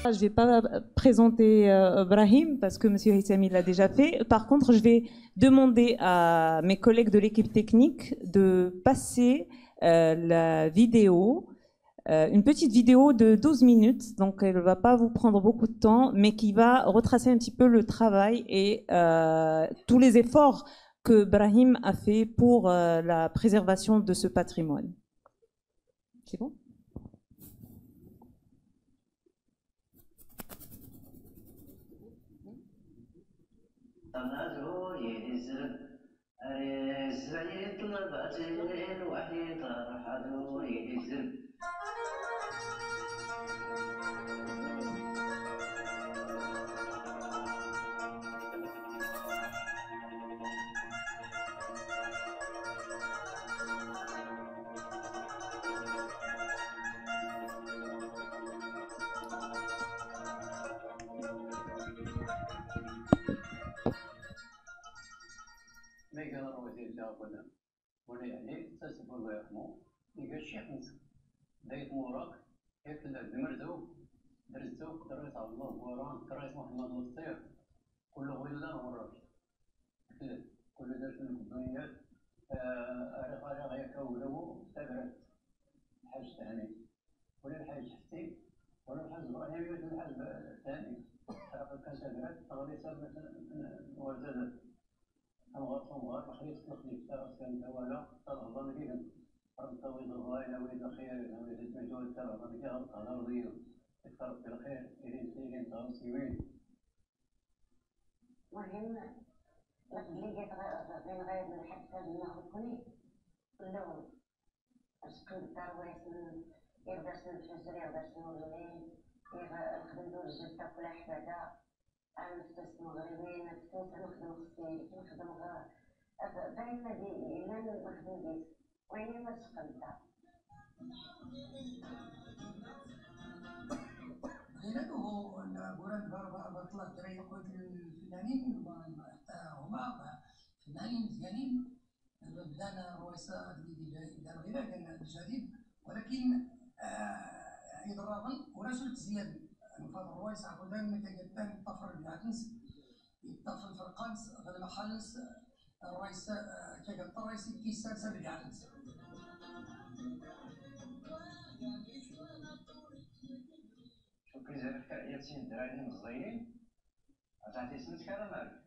Je ne vais pas présenter Brahim parce que M. Hissami l'a déjà fait. Par contre, je vais demander à mes collègues de l'équipe technique de passer la vidéo, une petite vidéo de 12 minutes, donc elle ne va pas vous prendre beaucoup de temps, mais qui va retracer un petit peu le travail et tous les efforts que Brahim a fait pour la préservation de ce patrimoine. C'est bon ? ما قال روزي جابنا ولا يعني تسب الله يرحمه يقال الشيخ موسى دايت موراك ياك المرزوق درزوق كراس الله وران كراس محمد الصير كل غلا وراك كل درس من الدنيا أرى غيك ولو تبرد الحاج ثاني ولا الحاج حسين ولا الحاج إبراهيم ولا الحاج ثاني كان تبرد أغلي ساب وزاد أمغار خليت تخليف ترى كان ولا ترى كذا رد ويد الغاية ويد الخير ويد المجهود ترى كذا هذا ضيو اكثر في الخير إلين تغسيوين مهم مسؤولية من غير من حتى ما كوني كله أسكن الترويح من يبدأ الفجر يبدأ المغربين نخدم دور الجدة كل حبادة نفتس المغربين نفتس نخدم خصي نخدم باين دي لا نخدم بيت وين ما تقلتها غيرته أن بوران بطلة طريق الفنانين هما فنانين مزيانين بدانا رويسة دار غير كان جديد ولكن يضربن ورسول زياد فهاد الرويسة عقودان كيتان الطفر بالعكنس يطفر الفرقانس غير المخالص الرويسة كيقطع الرويسة كيسالسة بالعكنس كيزعرف ياسين الدراري مزيين عطاتي سميت كلام مالك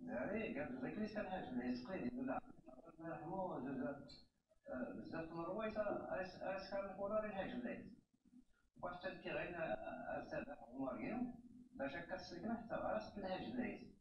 الدراري قال ذاك كان حاجه اللي تقليدي ولا الله يرحمو بزاف من الرويصه اش كان نقولوا غير حاجه اللي واش تلقي غير استاذ عمر كينو باش هكا تسلكنا حتى راسك الحاجه اللي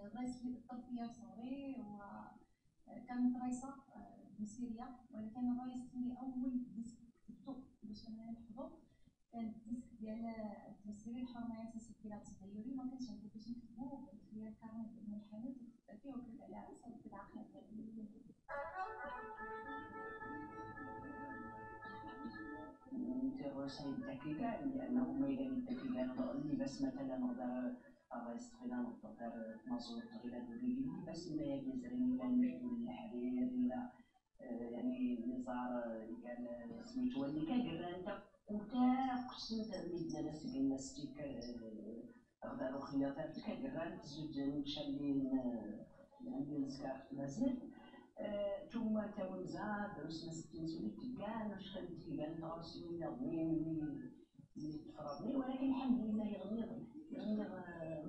الرئيس الطرفية صغير وكانت رئيسة من سوريا ولكن الرئيس اللي أول ديسك كتبتو باش أنا نحفظو كان الديسك ديال التمثيلية الحرمية تسجيلها التخيلي ما كانش عندي باش نكتبو قلت لي الكارني من الحانوت وكتبت فيه وكتبت على راسها وكتبت عقلها الرئيس الدقيقة لأنه ما إذا الدقيقة بس مثلا نقدر الرئيس تغيلا نقدر تنظر تغيلا دولي بس ما يجزرني لا المجدول الحرير لا يعني نزار قال سميتو اللي كان انت وتا قسمت ميدنا ناس قلنا ستيك غدارو خياطات كان زوج مشالين عندي نسكار مازال ثم تونزا درسنا 60 سنه كاع واش خديتي قال نغرسي يضني اللي تفرضني ولكن الحمد لله يغني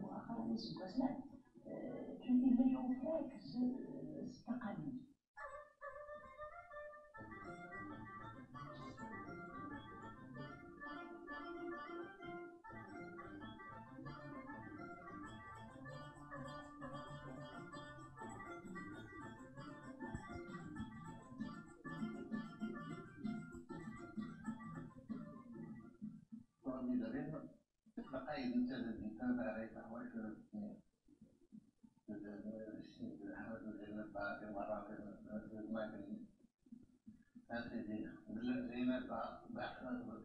مؤخرا نسبة سنة كي لا يوفاك التقاليد خايف انت تتابع عليك حوايج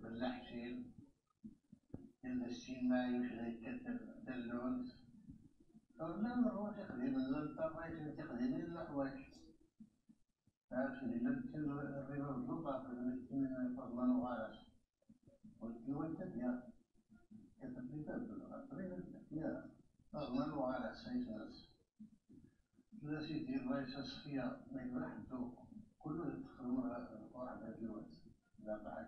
باللحشين الشين ما يمشي يتكتل دلون لا هو تقديم الطريق تقديم الحوايج عارف اللي لم الربا واللغة من فضلا وغالس والكيوان تبيا كتب لي باب الربا تبيا فضلا وغالس هاي الناس لا سيدي الله يسخيها ما يبرح الذوق كله يدخل واحد الجوات لا بعد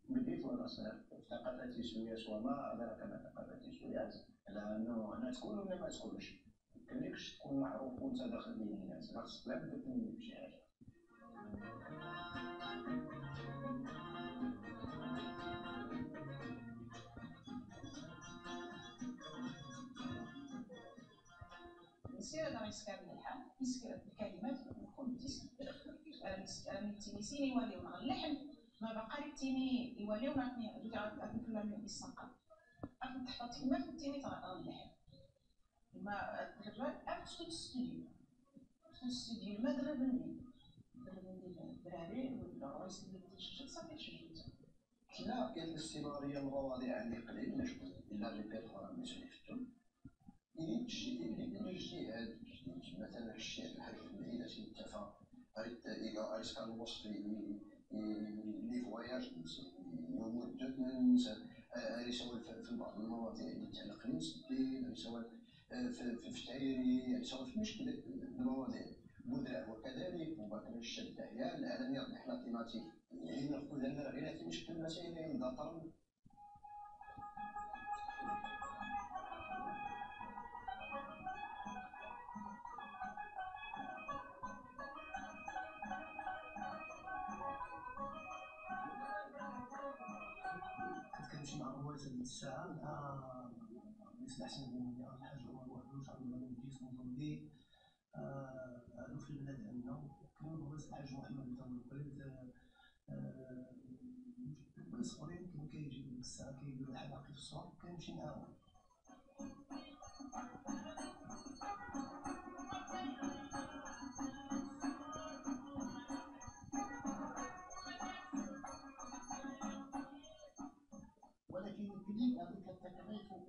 بديت وانا صغير ثقافة سوياس وما أدراك ما ثقافة سوياس على أنه أنا تكون ولا ما تكونش مكانلكش تكون معروف وأنت داخل بين الناس خاصك لا بد تكون بشي حاجة. السيرة دا يسكر الحال يسكر الكلمات وكل ديسك التينيسيين يوليونا اللحن ما بقى التيني يوليونا في اللامين الساقة أكن تحط كلمات والتيني ترى اللحن ما الرجال أكتش الاستوديو المدرب الدراري والرئيس اللي صافي تشجعت لا كاين الاستمرارية المواضيع اللي قليل نشكو إلا الريبيرتوار اللي شفتو الاجتهاد مثلا الشيخ الحاج العيلة اتفق أريد كان الوصف لي فواياج لمدة سواء في بعض المواضيع اللي تعلقني مسدين سواء في فتعيري سواء في مشكل المواضيع مدرع وكذلك وباكر الشد أحياء العالمية الرحلة تيماتيك يعني نقول أن غير في مشكل المسائل عند طرم الساعة مع الناس الأحسن مني الحاج عمر وحدوش عبد الله بن جيس منظمي هادو في البلاد عندنا كانوا الرئيس الحاج محمد متولد ناس أخرين كانوا كيجيو ديك الساعة كيديرو الحلقة في السوق كنمشي معاهم.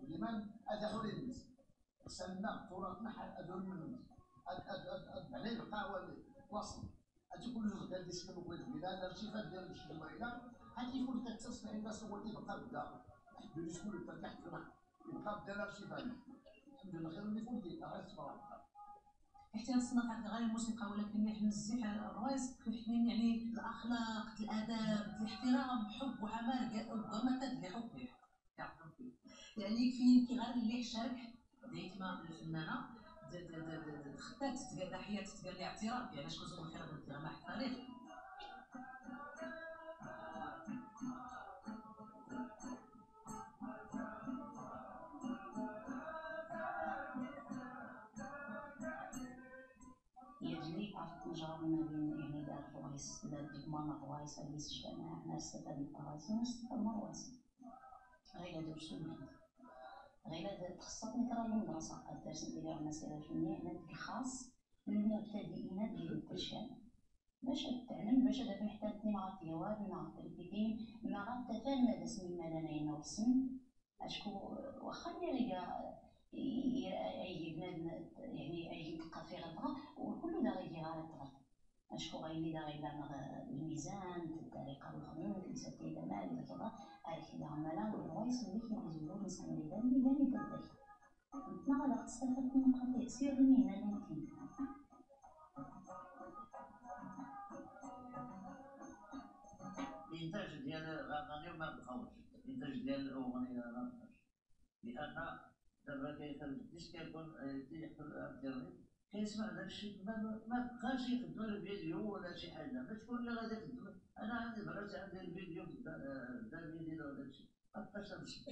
لمن أدخل الناس سمى تراث نحن أدخل الناس عليه القهوة وصل أتكون جزء ديال الديسك الأول بلا الارتفاع ديال الجمعية هاتي فول كتصلح الناس هو اللي بقى بدا بالنسبة للفتح يبقى بدا الارتفاع الحمد لله خير اللي فول ديال غير تبارك احترام الصناعة غير الموسيقى ولكن نحن نزيح الروايز كيحمل يعني الأخلاق الآداب الاحترام حب وحمال وقامة لحبه يعني يكفي غير اللي شارك ديما الفنانه خدات تقال حياه تقال لي اعتراف يعني شكون زوج خير ديال مع التاريخ يجري عرض تجارب ما بين يعني دار الروايس ماما الروايس اللي استجمعنا حنا استفاد من الروايس ونستفاد من الروايس غير هادو السنة غير خاصة نكرا المدرسة الدرس ديال المسيرة الفنية هنا خاص للمبتدئين ديال التشكيل باش تعلم باش دابا حتى ما عرفتي والو ما عرفتي الكيفين ما عرفت حتى المدى سمي المدنيين والسن اشكو واخا اللي أي بنادم يعني أي كافي غلطة وكل دا غيجي غلط أشكو غيلي دا غيبان الميزان الطريقة الخدمة كيساتي إذا ما إذا كذا أعرف إذا عملا والرئيس اللي كيزورو الإنسان اللي دار اللي دار يدرك ما غادا تستفاد من قضية سير المهنة اللي ممكن الإنتاج ديال الأغاني ما بقاوش الإنتاج ديال الأغنية ما بقاش لأن دابا كيخرج الديسك كيكون تيحصل على الانترنت كيسمع داك الشيء ما بقاش يخدم الفيديو ولا شي حاجه ما شكون اللي غادي يخدم انا عندي برات عندي الفيديو دا فيديو ولا داك الشيء ما بقاش هذا الشيء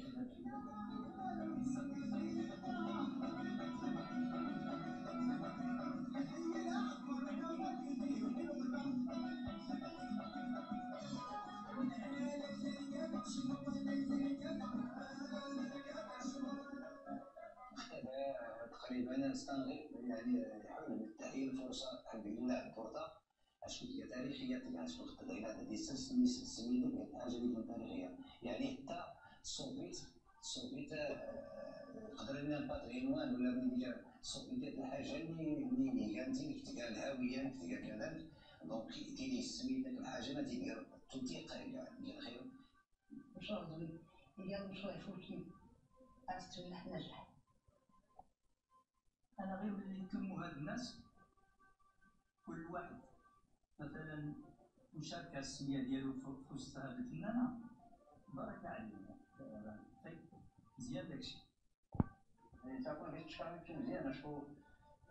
نستغل يعني يحاول بالتحليل الفرصه الحمد لله الفرصه اشكو هي تاريخيه تناسب التدعيمات هذه سميت الحاجه اللي كانت تاريخيه يعني حتى السوفيت قدر لنا الباتريمون ولا من السوفيت الحاجه اللي كانت كتقال هاويه كتقال كذا دونك تيلي سميت ديك الحاجه ما تيدير تنطيق ديال الخير مشروع زوين ديال مشروع فولكي استمنح نجح. انا غير اللي يتموا هاد الناس كل واحد مثلا مشاركه السميه ديالو في وسط هاد الفنانه بارك عليه مزيان داكشي. تكون هيك شكرا مزيان اشكو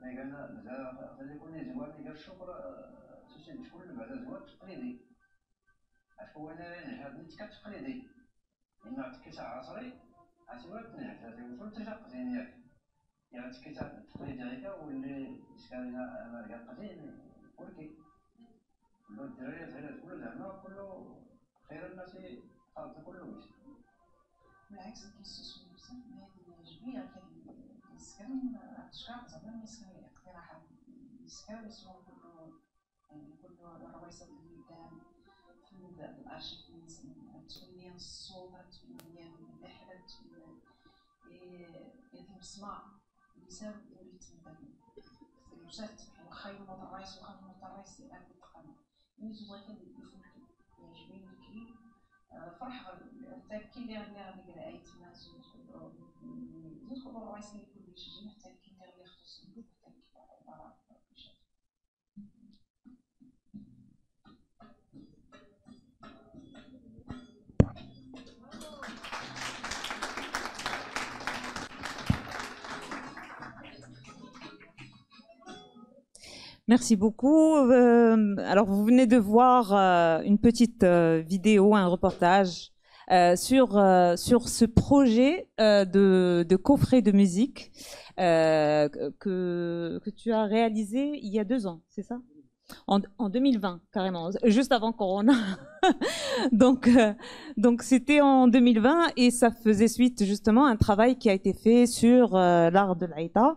ما قالنا بزاف خلي يكون زوار اللي قال الشكر سوسي شكون بعدا زوار تقليدي اشكو انا نجحت نتكات تقليدي لأن عطيك عصري عسيرات نجحت هذه وصلت تشق زين ياك يعني تكيت تقليدي هكا واللي سكاننا أمريكا قديم كلكي كله الدراري تعرف كله زعما كله خير الناس خالط كله ويش بالعكس كيستثمروا بزاف من هاد الجمعيه كيسكن اشكال زعما يسكن اقتراحات يسكن يسمعوا كله الرويصه البلدان في الارشيف تولي الصوت تولي اللحن تولي المسمع يساوي اللي تمدن المسات واخا ينوض الرئيس واخا ينوض الرئيس يأكل التقنى يزوز غير يفولكي يعجبني الكليب فرح التاكي اللي غادي نقرا اي تما زوج كل الرئيس اللي يكون يشجع حتى كي ندير اللي يخصو التاكي Merci beaucoup. Alors, vous venez de voir une petite vidéo, un reportage sur ce projet de coffret de musique que tu as réalisé il y a 2 ans, c'est ça? En 2020, carrément, juste avant Corona. donc c'était en 2020 et ça faisait suite justement à un travail qui a été fait sur l'art de l'Aïta,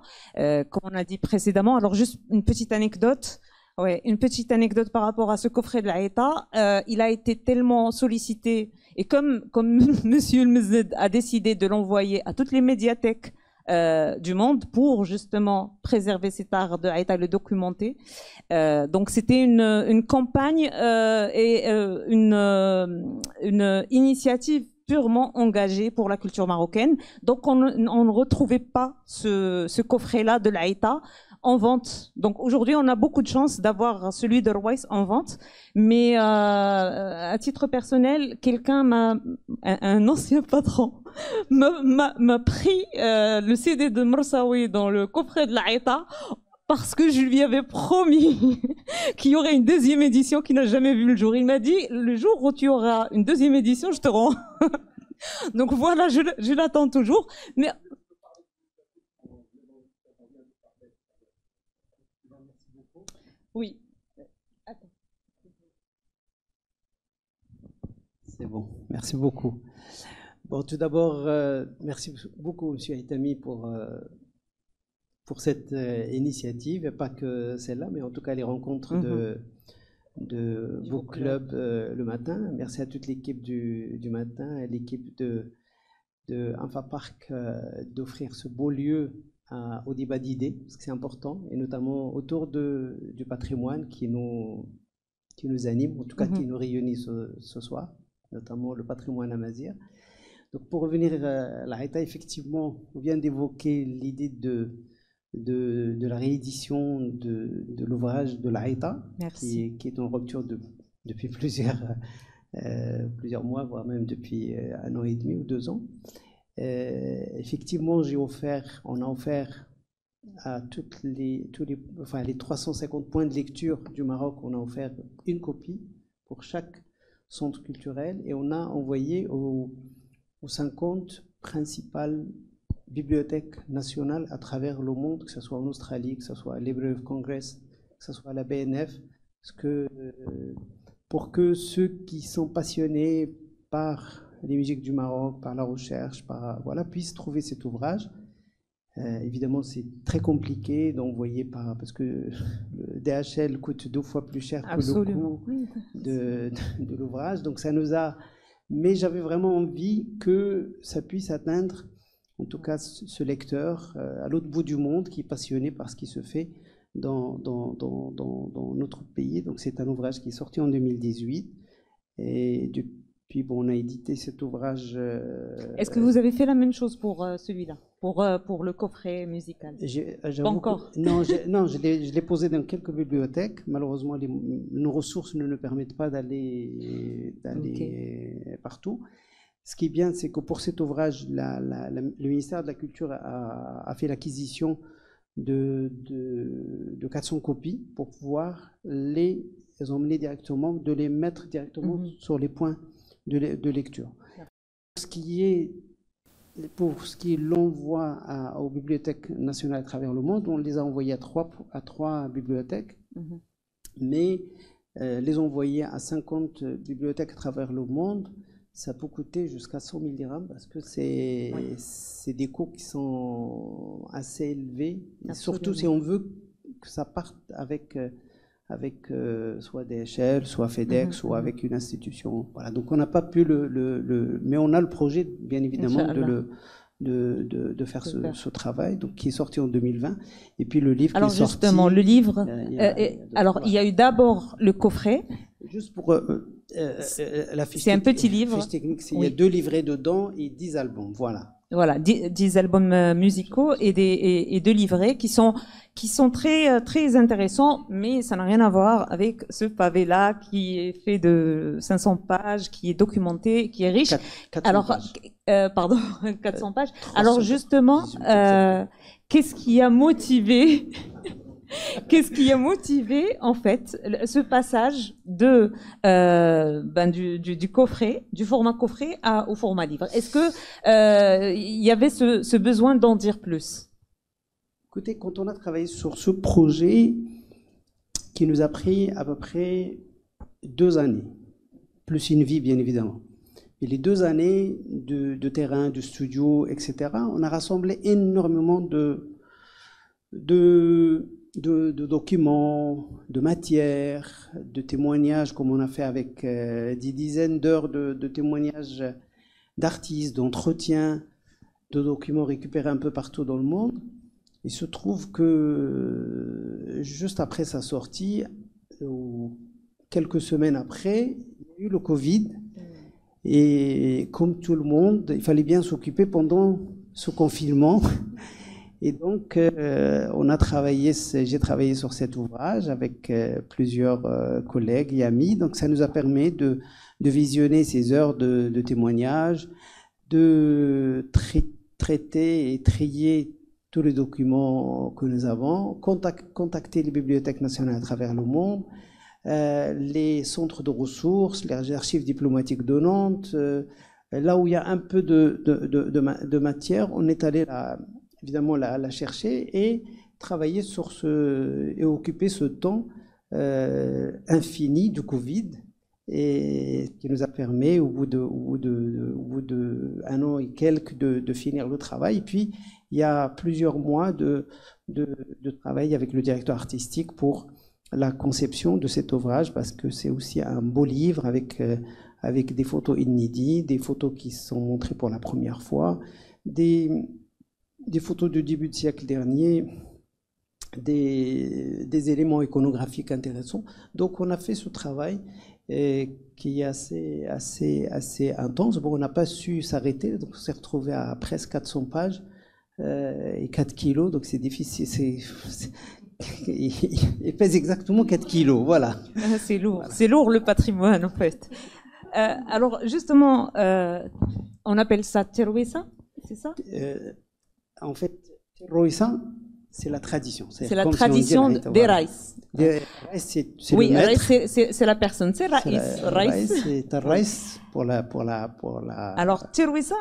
comme on a dit précédemment. Alors juste une petite anecdote. Ouais, une petite anecdote par rapport à ce coffret de l'Aïta. Il a été tellement sollicité et comme Monsieur le Mezed a décidé de l'envoyer à toutes les médiathèques du monde pour justement préserver cet art de l'Aïta et le documenter. Donc c'était une campagne et une initiative purement engagée pour la culture marocaine. Donc on ne retrouvait pas ce coffret-là de l'Aïta en vente. Donc aujourd'hui, on a beaucoup de chance d'avoir celui de Royce en vente. Mais à titre personnel, un ancien patron m'a pris le CD de Moussaoui dans le coffret de l'Aïta parce que je lui avais promis qu'il y aurait une 2e édition qui n'a jamais vu le jour. Il m'a dit, le jour où tu auras une 2e édition, je te rends. Donc voilà, je l'attends toujours. Mais oui. Attends. C'est bon, merci beaucoup. Bon, tout d'abord, merci beaucoup, Monsieur Haitami, pour cette initiative, et pas que celle-là, mais en tout cas les rencontres de Book Club le matin. Merci à toute l'équipe du matin, à l'équipe de Infa Park d'offrir ce beau lieu au débat d'idées, parce que c'est important, et notamment autour du patrimoine qui nous anime, en tout cas qui nous réunit ce soir, notamment le patrimoine amazigh. Donc pour revenir à l'Aïta, effectivement, on vient d'évoquer l'idée de la réédition de l'ouvrage de l'Aïta, qui est en rupture depuis plusieurs mois, voire même depuis 1 an et demi ou 2 ans. Effectivement, on a offert à les 350 points de lecture du Maroc, on a offert une copie pour chaque centre culturel et on a envoyé aux 50 principales bibliothèques nationales à travers le monde, que ce soit en Australie, que ce soit à Library of Congress, que ce soit à la BNF, pour que ceux qui sont passionnés par les musiques du Maroc, par la recherche, puissent trouver cet ouvrage. Évidemment, c'est très compliqué d'envoyer parce que le DHL coûte 2 fois plus cher que le coût de l'ouvrage. Donc ça nous a... Mais j'avais vraiment envie que ça puisse atteindre, en tout cas, ce lecteur à l'autre bout du monde qui est passionné par ce qui se fait dans notre pays. Donc c'est un ouvrage qui est sorti en 2018. Et depuis, bon, on a édité cet ouvrage... Est-ce que vous avez fait la même chose pour celui-là, pour le coffret musical? Pas encore. Non, je l'ai posé dans quelques bibliothèques. Malheureusement, nos ressources ne nous permettent pas d'aller partout. Ce qui est bien, c'est que pour cet ouvrage, le ministère de la Culture a fait l'acquisition de 400 copies pour pouvoir les emmener directement, de les mettre directement sur les points de lecture. Pour ce qui est l'envoi aux bibliothèques nationales à travers le monde, on les a envoyés à trois bibliothèques, mais les envoyer à 50 bibliothèques à travers le monde, ça peut coûter jusqu'à 100 000 dirhams parce que c'est des coûts qui sont assez élevés, et surtout si on veut que ça parte avec soit DHL, soit FedEx, soit avec une institution. Voilà. Donc on n'a pas pu mais on a le projet, bien évidemment, de faire ce travail, donc qui est sorti en 2020. Et puis le livre. Alors qui est justement, sorti, le livre. Il y a eu d'abord le coffret. Juste pour la fiche. C'est un petit livre. Fiche technique, il y a 2 livrets dedans et 10 albums. Voilà. Voilà, 10 albums musicaux et 2 livrets qui sont très, très intéressants, mais ça n'a rien à voir avec ce pavé-là qui est fait de 500 pages, qui est documenté, qui est riche. 400 pages. Pardon, 400 pages. Alors justement, qu'est-ce qui a motivé en fait ce passage du coffret, du format coffret au format livre? Est-ce que il y avait ce besoin d'en dire plus? Écoutez, quand on a travaillé sur ce projet, qui nous a pris à peu près 2 années, plus une vie bien évidemment, et les 2 années de terrain, de studio, etc., on a rassemblé énormément de documents, de matières, de témoignages, comme on a fait avec des dizaines d'heures de témoignages d'artistes, d'entretiens, de documents récupérés un peu partout dans le monde. Il se trouve que juste après sa sortie, ou quelques semaines après, il y a eu le Covid. Et comme tout le monde, il fallait bien s'occuper pendant ce confinement. Et donc, j'ai travaillé sur cet ouvrage avec plusieurs collègues et amis. Donc, ça nous a permis de visionner ces heures de témoignages, de traiter et trier tous les documents que nous avons, contacter les bibliothèques nationales à travers le monde, les centres de ressources, les archives diplomatiques de Nantes. Là où il y a un peu de matière, on est allé évidemment la chercher et travailler et occuper ce temps infini du Covid, et qui nous a permis au bout de 1 an et quelques de finir le travail. Et puis il y a plusieurs mois de travail avec le directeur artistique pour la conception de cet ouvrage, parce que c'est aussi un beau livre avec des photos inédites, des photos qui sont montrées pour la première fois, des photos du début du siècle dernier, des éléments iconographiques intéressants. Donc on a fait ce travail qui est assez intense. Bon, on n'a pas su s'arrêter, donc on s'est retrouvé à presque 400 pages et 4 kilos, donc c'est difficile. Il pèse exactement 4 kilos, voilà. C'est lourd, voilà. C'est lourd le patrimoine en fait. Alors justement, on appelle ça Terwissa, c'est ça? En fait, Terwissa, c'est la tradition. C'est la tradition des Raïs. Oui, c'est la personne, c'est Raïs. C'est un Raïs pour la. Alors, Terwissa,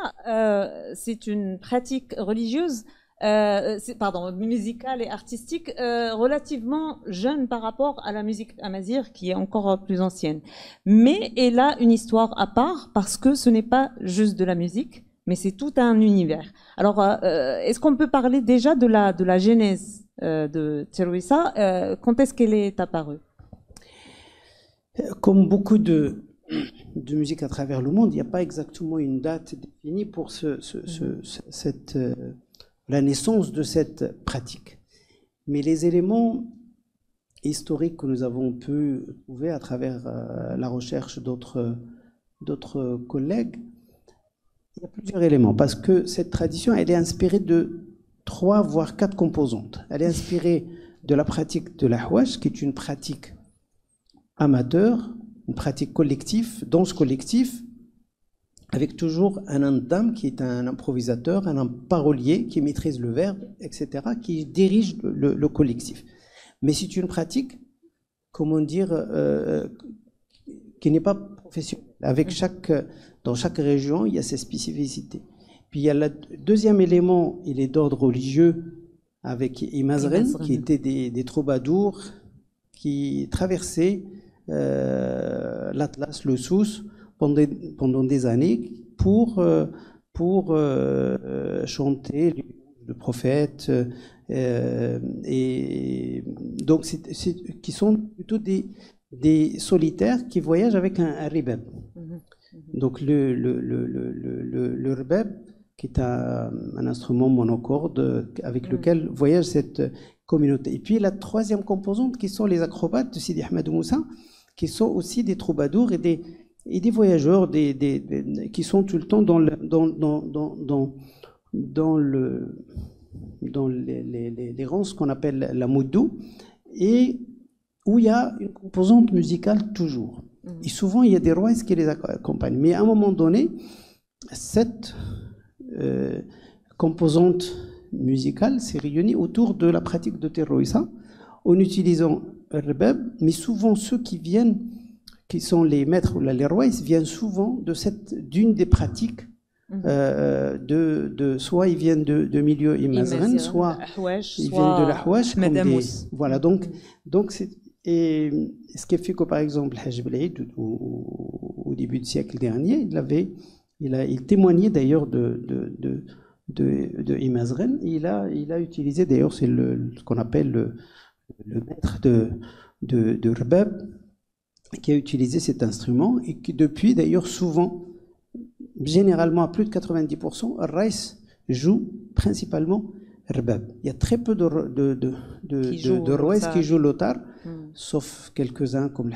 c'est une pratique religieuse, musicale et artistique relativement jeune par rapport à la musique amazigh, qui est encore plus ancienne. Mais elle a une histoire à part, parce que ce n'est pas juste de la musique, mais c'est tout un univers. Alors, est-ce qu'on peut parler déjà de la genèse de Teruisa? Quand est-ce qu'elle est apparue? Comme beaucoup de musique à travers le monde, il n'y a pas exactement une date définie pour la naissance de cette pratique. Mais les éléments historiques que nous avons pu trouver à travers la recherche d'autres collègues, il y a plusieurs éléments, parce que cette tradition, elle est inspirée de 3 voire 4 composantes. Elle est inspirée de la pratique de l'ahwash, qui est une pratique amateur, une pratique collective, danse collective, avec toujours un andam qui est un improvisateur, un parolier qui maîtrise le verbe, etc., qui dirige le collectif. Mais c'est une pratique, comment dire, qui n'est pas professionnelle. Dans chaque région, il y a ses spécificités. Puis il y a le deuxième élément, il est d'ordre religieux, avec Imazren, qui étaient des troubadours qui traversaient l'Atlas, le Souss, pendant des années pour chanter le prophète, et donc qui sont plutôt des solitaires qui voyagent avec un ribab. Donc le ribab, qui est un instrument monocorde avec lequel voyage cette communauté. Et puis la troisième composante, qui sont les acrobates de Sidi Ahmed Moussa, qui sont aussi des troubadours et des voyageurs qui sont tout le temps dans les rangs, ce qu'on appelle la moudou, et où il y a une composante musicale toujours. Et souvent, il y a des rois qui les accompagnent. Mais à un moment donné, cette composante musicale s'est réunie autour de la pratique de Teruisa, en utilisant le rebab, mais souvent ceux qui sont les maîtres ou les rois, viennent souvent d'une des pratiques, soit ils viennent de milieux imazren, soit ils viennent de l'ahwash. Voilà, donc et ce qui fait que, par exemple, Hajj Belhaïd, au début du siècle dernier, il témoignait d'ailleurs de Imazren. Il a utilisé, d'ailleurs, c'est ce qu'on appelle le maître de Rbab, qui a utilisé cet instrument, et qui depuis, d'ailleurs, souvent, généralement à plus de 90%, Rais joue principalement Rbab. Il y a très peu de Rouais qui jouent l'otar, sauf quelques-uns comme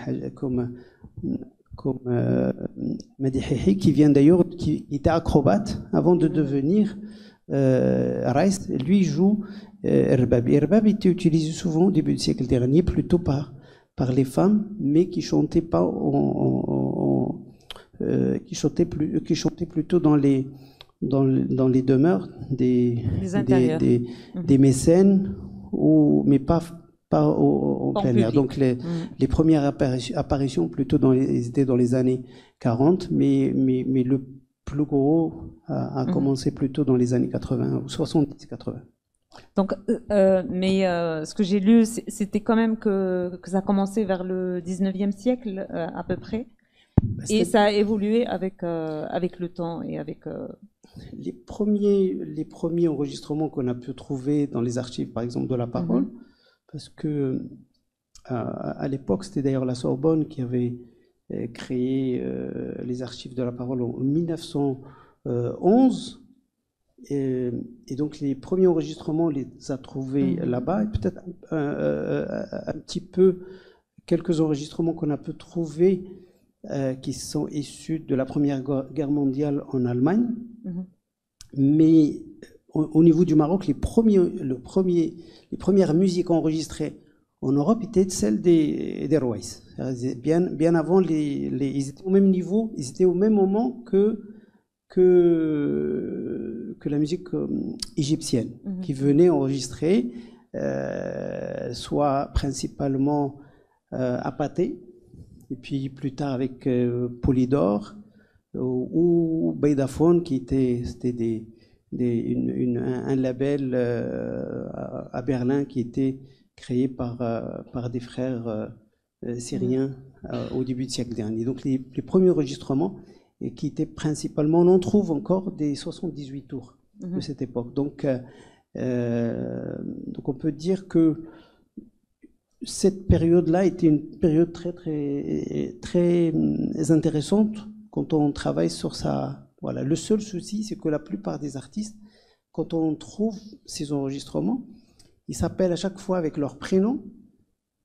Madi Hihi, qui vient d'ailleurs, qui était acrobate avant de devenir Rais. Lui joue Rbab. Et Rbab était utilisé souvent au début du siècle dernier, plutôt par les femmes, mais qui chantaient pas qui chantaient plutôt dans les demeures des mécènes, mais pas en plein air. Donc les premières apparitions plutôt étaient dans les années 40, mais le plus gros a commencé plutôt dans les années 80 ou 70-80. Donc, mais ce que j'ai lu, c'était quand même que ça a commencé vers le 19e siècle à peu près, et ça a évolué avec le temps et avec. Les premiers enregistrements qu'on a pu trouver dans les archives, par exemple, de la parole, parce que à l'époque, c'était d'ailleurs la Sorbonne qui avait créé les archives de la parole en 1911. Et donc les premiers enregistrements, on les a trouvés là-bas, et peut-être un petit peu quelques enregistrements qu'on a pu trouver qui sont issus de la Première Guerre mondiale en Allemagne. Mais au niveau du Maroc, les premières musiques enregistrées en Europe étaient celles des Rouais. Bien avant, ils étaient au même niveau, ils étaient au même moment que la musique égyptienne, qui venait enregistrer soit principalement à Pathé, et puis plus tard avec Polydor ou Beidaphone, c'était un label à Berlin qui était créé par des frères syriens au début du siècle dernier. Donc les premiers enregistrements et qui était principalement, on en trouve encore des 78 tours de cette époque. Donc on peut dire que cette période-là était une période très intéressante quand on travaille sur ça. Voilà. Le seul souci, c'est que la plupart des artistes, quand on trouve ces enregistrements, ils s'appellent à chaque fois avec leur prénom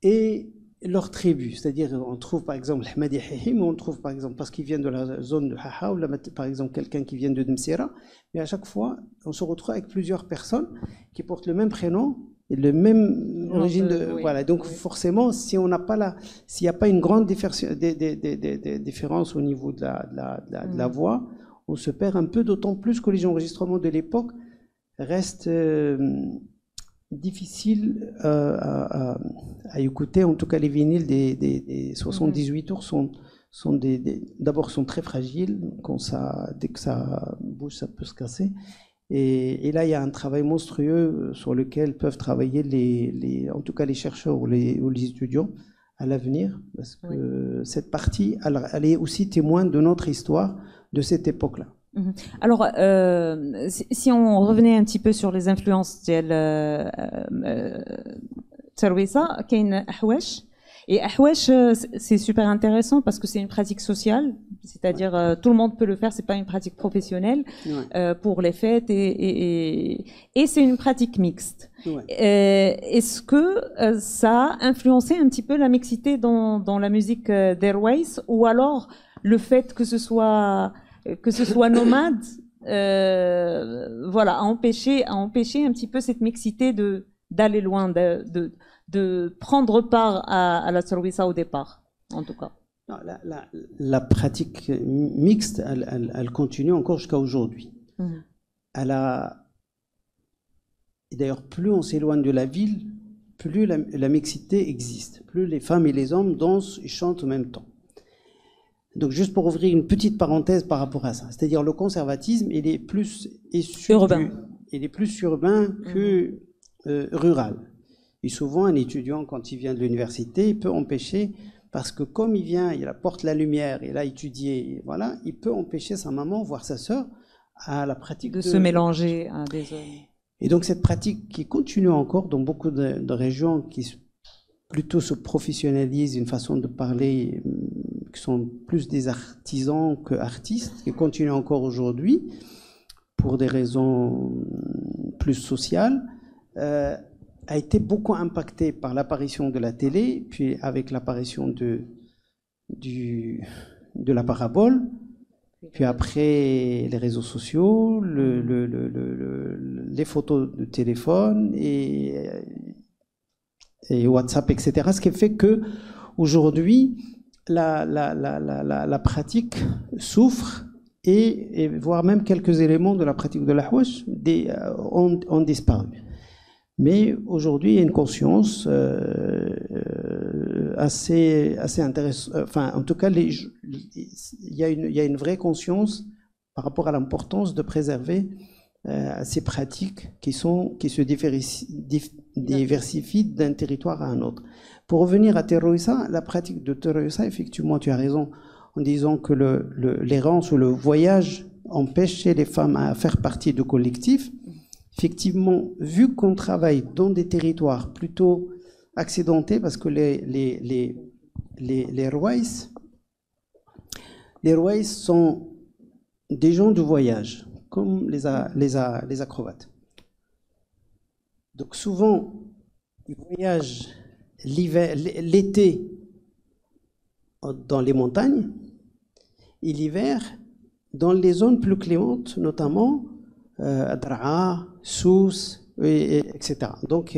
et leur tribu. C'est-à-dire, on trouve par exemple Hamadi Hihim, on trouve par exemple, parce qu'ils viennent de la zone de Haha, ou par exemple quelqu'un qui vient de Dmsira, mais à chaque fois, on se retrouve avec plusieurs personnes qui portent le même prénom et le même origine de... Oui, voilà, donc forcément, si on n'a pas s'il n'y a pas une grande différence au niveau de la voix, on se perd un peu, d'autant plus que les enregistrements de l'époque restent difficiles à écouter. En tout cas, les vinyles des 78 tours d'abord sont très fragiles. Dès que ça bouge, ça peut se casser. Et là, il y a un travail monstrueux sur lequel peuvent travailler en tout cas les chercheurs ou les étudiants à l'avenir, parce que cette partie, elle est aussi témoin de notre histoire de cette époque-là. Alors, si on revenait un petit peu sur les influences de Tarouissa, Kain Ahwesh. Et Ahwesh, c'est super intéressant parce que c'est une pratique sociale, c'est-à-dire tout le monde peut le faire, c'est pas une pratique professionnelle pour les fêtes et c'est une pratique mixte. Est-ce que ça a influencé un petit peu la mixité dans la musique d'Airways, ou alors le fait que ce soit nomade, voilà, a empêché un petit peu cette mixité d'aller loin, de prendre part à la Tarouissa au départ, en tout cas. Non, la pratique mixte, elle continue encore jusqu'à aujourd'hui. Et d'ailleurs, plus on s'éloigne de la ville, plus la mixité existe, plus les femmes et les hommes dansent et chantent en même temps. Donc, juste pour ouvrir une petite parenthèse par rapport à ça, c'est-à-dire le conservatisme, il est plus urbain que rural. Et souvent, un étudiant, quand il vient de l'université, il peut empêcher, parce que comme il apporte la lumière, il a étudié, voilà, il peut empêcher sa maman, voire sa sœur, à la pratique de se mélanger à des hommes. Et donc, cette pratique qui continue encore dans beaucoup de régions qui plutôt se professionnalisent, une façon de parler qui sont plus des artisans que artistes, qui continuent encore aujourd'hui, pour des raisons plus sociales, a été beaucoup impacté par l'apparition de la télé, puis avec l'apparition de la parabole, puis après les réseaux sociaux, les photos de téléphone et WhatsApp, etc. Ce qui fait que aujourd'hui la pratique souffre et voire même quelques éléments de la pratique de l'ahwash ont disparu. Mais aujourd'hui, il y a une conscience assez intéressante. Enfin, en tout cas, il y a une vraie conscience par rapport à l'importance de préserver ces pratiques qui se diversifient d'un territoire à un autre. Pour revenir à Tarouissa, la pratique de Tarouissa, effectivement, tu as raison en disant que l'errance ou le voyage empêchait les femmes à faire partie de collectifs. Effectivement, vu qu'on travaille dans des territoires plutôt accidentés, parce que les Rouaïs sont des gens de voyage, comme les acrobates. Donc souvent, ils voyagent l'été dans les montagnes et l'hiver dans les zones plus clémentes, notamment Adraa, Sousse, etc. Donc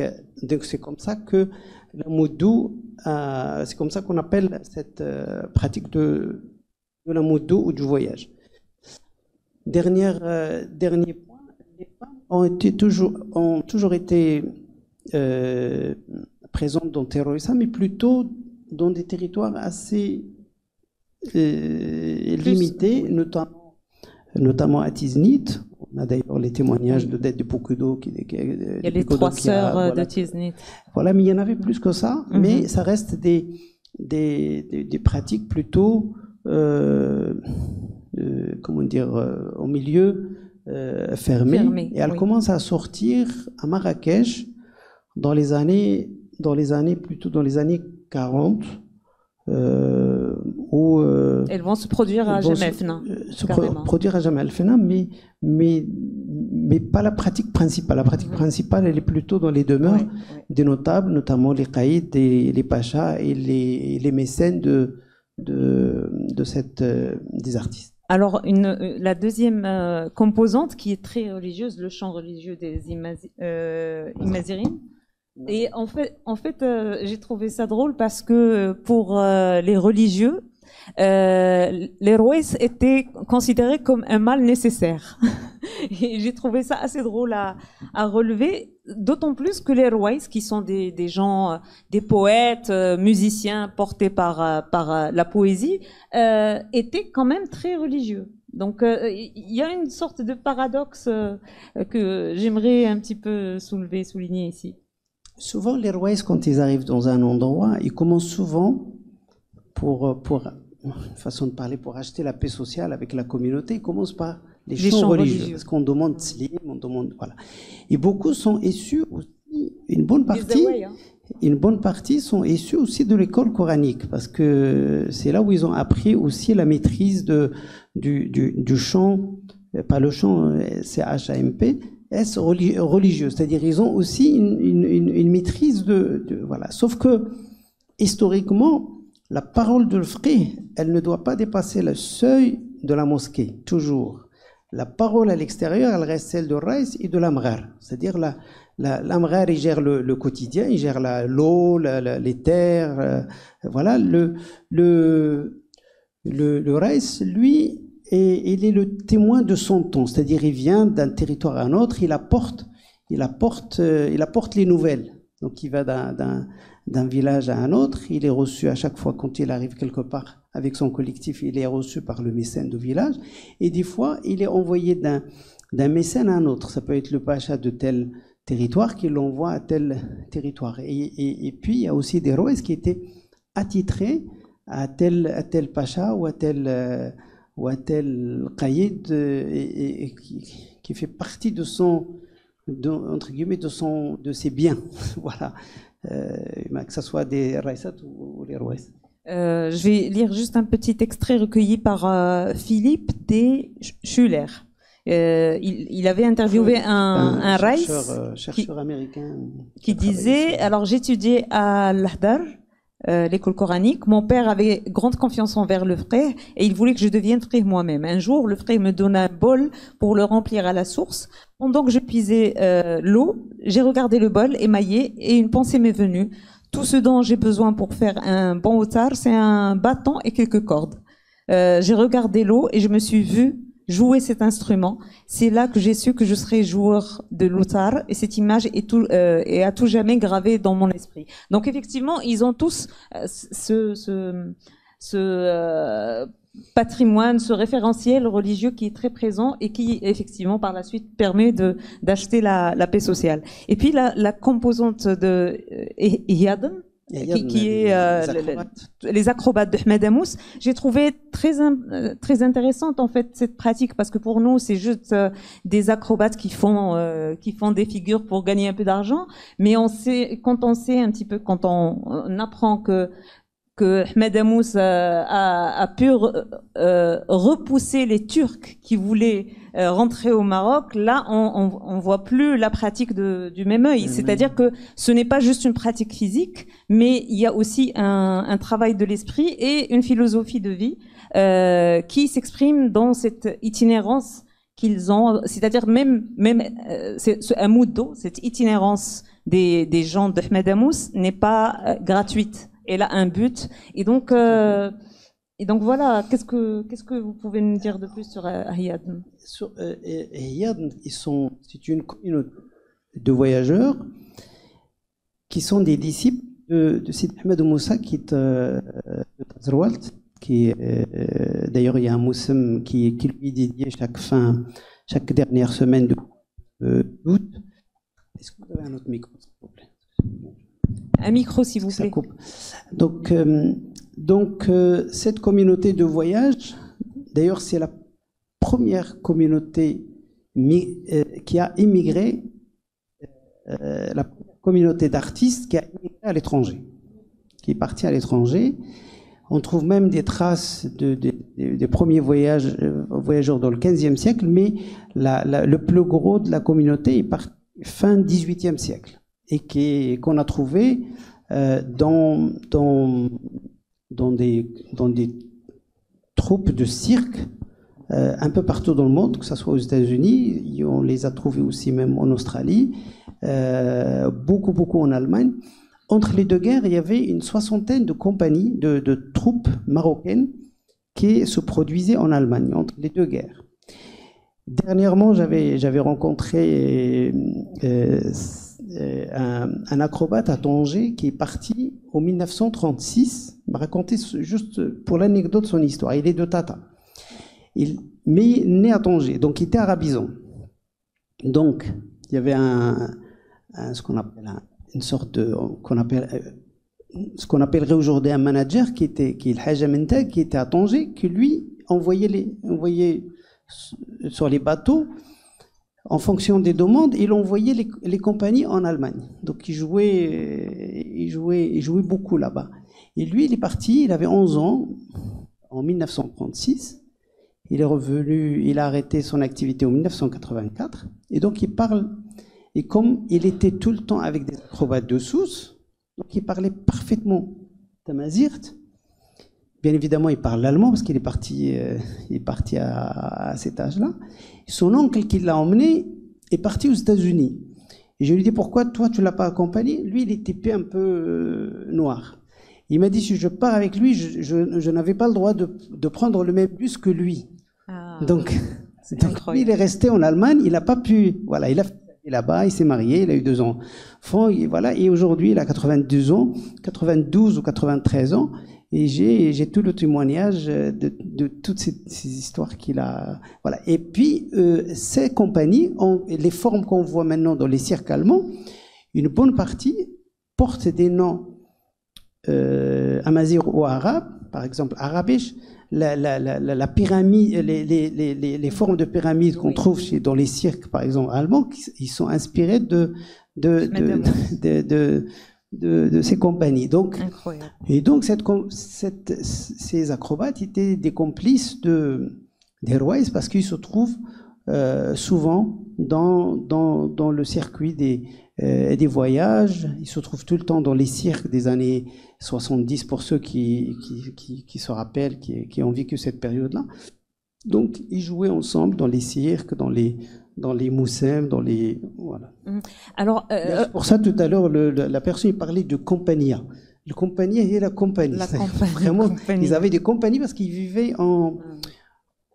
c'est comme ça que la moudou, c'est comme ça qu'on appelle cette pratique de la moudou ou du voyage. Dernier point, les femmes ont toujours été présentes dans Tarouissa, mais plutôt dans des territoires assez limités, notamment à Tiznit. On a d'ailleurs les témoignages de Pokudo. Il y a les 3 sœurs de Tiznit. Voilà, mais il y en avait plus que ça, mais ça reste des pratiques plutôt dire, au milieu fermé. Et elle commence à sortir à Marrakech dans les années 40. Où elles vont se produire à Jemaa el-Fna. Produire à Jemaa el-Fna, mais pas la pratique principale. La pratique principale, elle est plutôt dans les demeures des notables, notamment les caïds, les pachas et les mécènes des artistes. Alors, la deuxième composante qui est très religieuse, le chant religieux des Imazirim. Et en fait, j'ai trouvé ça drôle parce que pour les religieux, les rouès étaient considérés comme un mal nécessaire. Et j'ai trouvé ça assez drôle à relever, d'autant plus que les rouès, qui sont des gens, des poètes, musiciens portés par la poésie, étaient quand même très religieux. Donc il y a une sorte de paradoxe que j'aimerais un petit peu souligner ici. Souvent, les rouès, quand ils arrivent dans un endroit, ils commencent souvent, pour une façon de parler, pour acheter la paix sociale avec la communauté, ils commencent par les chants religieux. Parce qu'on demande slim, on demande, voilà. Et beaucoup sont issus aussi, une bonne partie sont issus aussi de l'école coranique, parce que c'est là où ils ont appris aussi la maîtrise du chant, pas le chant, c'est H-A-M-P, religieux, c'est-à-dire ils ont aussi une maîtrise voilà. Sauf que historiquement, la parole de l'fiqh, elle ne doit pas dépasser le seuil de la mosquée, toujours. La parole à l'extérieur, elle reste celle de Raïs et de l'Amghar, c'est-à-dire l'Amghar, il gère le quotidien, il gère l'eau, les terres, voilà. Le Raïs, lui, et il est le témoin de son temps, c'est-à-dire il vient d'un territoire à un autre, il apporte les nouvelles. Donc il va d'un village à un autre, il est reçu à chaque fois quand il arrive quelque part avec son collectif, il est reçu par le mécène du village, et des fois il est envoyé d'un mécène à un autre. Ça peut être le pacha de tel territoire qui l'envoie à tel territoire. Et puis il y a aussi des rouès qui étaient attitrés à tel pacha ou à tel caïd, et qui fait partie de ses biens. Voilà. Que ce soit des raïsat ou les rouès. Je vais lire juste un petit extrait recueilli par Philippe T. Schuller. Il avait interviewé un raïs, chercheur américain, qui disait, alors j'étudiais à l'Ahdar, l'école coranique. Mon père avait grande confiance envers le frère et il voulait que je devienne frère moi-même. Un jour, le frère me donna un bol pour le remplir à la source. Pendant que je puisais l'eau, j'ai regardé le bol émaillé et une pensée m'est venue. Tout ce dont j'ai besoin pour faire un bon outar, c'est un bâton et quelques cordes. J'ai regardé l'eau et je me suis vue jouer cet instrument. C'est là que j'ai su que je serais joueur de l'outar, et cette image est à tout jamais gravée dans mon esprit. Donc effectivement, ils ont tous ce patrimoine, ce référentiel religieux qui est très présent et qui effectivement par la suite permet d'acheter la paix sociale. Et puis la composante de Iyad, qui est les acrobates de Ahmed Amous, j'ai trouvé très intéressante en fait cette pratique, parce que pour nous c'est juste des acrobates qui font des figures pour gagner un peu d'argent, mais quand on apprend que Ahmed Amous a pu repousser les Turcs qui voulaient rentrer au Maroc, là on voit plus la pratique du même œil. C'est-à-dire que ce n'est pas juste une pratique physique, mais il y a aussi un travail de l'esprit et une philosophie de vie qui s'exprime dans cette itinérance qu'ils ont. C'est-à-dire même un moudou, cette itinérance des gens d'Ahmed Amous n'est pas gratuite. Elle a un but, et donc voilà. Qu'est-ce que vous pouvez nous dire de plus sur Iyad? Sur Iyad, c'est une communauté de voyageurs qui sont des disciples de Sidi Ahmed Moussa, qui est de Tazroualt, d'ailleurs il y a un moussem qui lui est dédié chaque dernière semaine d'août. Est-ce que vous avez un autre micro, s'il vous plaît? Un micro, s'il vous plaît. Donc cette communauté de voyage, d'ailleurs, c'est la première communauté qui a immigré, la communauté d'artistes qui a immigré à l'étranger, qui est partie à l'étranger. On trouve même des traces des premiers voyageurs dans le XVe siècle, mais le plus gros de la communauté est parti fin XVIIIe siècle et qu'on a trouvé dans des troupes de cirque un peu partout dans le monde, que ce soit aux États-Unis, on les a trouvés aussi même en Australie, beaucoup en Allemagne. Entre les deux guerres, il y avait une soixantaine de compagnies, de troupes marocaines qui se produisaient en Allemagne entre les deux guerres. Dernièrement, j'avais rencontré un acrobate à Tanger qui est parti en 1936. Il m'a raconté juste pour l'anecdote son histoire. Il est de Tata. Mais il est né à Tanger, donc il était arabisant. Donc, il y avait ce qu'on appelle une sorte de, ce qu'on appellerait aujourd'hui un manager qui est le Haja Mentag, qui était à Tanger, qui lui envoyait sur les bateaux, en fonction des demandes, il envoyait les compagnies en Allemagne. Donc il jouait beaucoup là-bas. Et lui, il est parti, il avait 11 ans, en 1936. Il est revenu, il a arrêté son activité en 1984. Et donc il parle, et comme il était tout le temps avec des acrobates de Sousse, donc il parlait parfaitement tamazirt. Bien évidemment, il parle l'allemand parce qu'il est parti à cet âge-là. Son oncle qui l'a emmené est parti aux États-Unis. Et je lui ai dit, pourquoi toi tu l'as pas accompagné? Lui, il était un peu noir. Il m'a dit, si je pars avec lui, je n'avais pas le droit de prendre le même bus que lui. Ah, donc lui, il est resté en Allemagne, il n'a pas pu, voilà, il a fait là-bas, il s'est marié, il a eu 2 enfants, et voilà, et aujourd'hui, il a 92 ou 93 ans. Et j'ai tout le témoignage de toutes ces histoires qu'il a. Voilà. Et puis, ces compagnies, les formes qu'on voit maintenant dans les cirques allemands, une bonne partie portent des noms amazigh ou arabes, par exemple arabisch. La pyramide, les formes de pyramides qu'on trouve dans les cirques, par exemple allemands, ils sont inspirés de ces compagnies. Donc, et donc ces acrobates étaient des complices des rois parce qu'ils se trouvent souvent dans le circuit des voyages. Ils se trouvent tout le temps dans les cirques des années 70 pour ceux qui se rappellent, qui ont vécu cette période-là. Donc, ils jouaient ensemble dans les cirques, dans les moussem, voilà. Alors, pour ça, tout à l'heure, la personne parlait de compagnia. Le compagnie et la compagnie. Vraiment, compagnie. Ils avaient des compagnies parce qu'ils vivaient en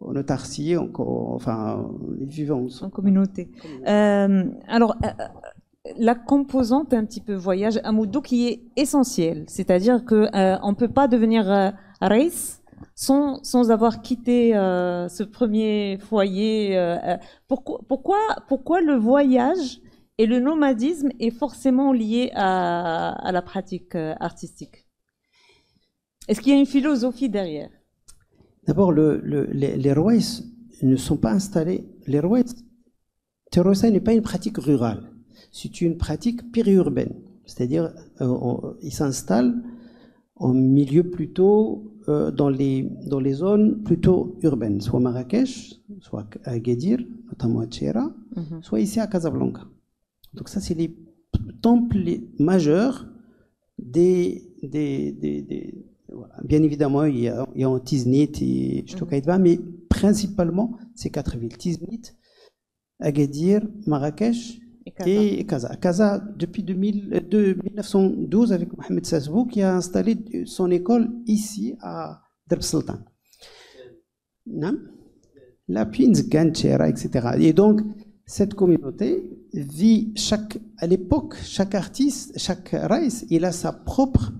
autarcie, ils vivaient en communauté. Alors, la composante un petit peu voyage à Moudou qui est essentielle, c'est-à-dire que on peut pas devenir race sans avoir quitté ce premier foyer. Pourquoi le voyage et le nomadisme est forcément lié à la pratique artistique? Est-ce qu'il y a une philosophie derrière? D'abord, les Rouaïs ne sont pas installés. Les Rouaïs, Terrosa n'est pas une pratique rurale, c'est une pratique périurbaine. C'est-à-dire, ils s'installent en milieu plutôt dans les zones plutôt urbaines, soit Marrakech, soit à Agadir, notamment à Tchera, soit ici à Casablanca. Donc ça, c'est les temples majeurs voilà. Bien évidemment, il y a en Tiznit et Ch'toukaïdba, mais principalement ces 4 villes, Tiznit, Agadir, Marrakech et Casa. Casa, depuis 1912, avec Mohamed Sasbou, qui a installé son école ici, à Derb Sultan. La Pinzgan, Tchera, etc. Et donc, cette communauté vit à l'époque, chaque artiste, chaque race, il a sa propre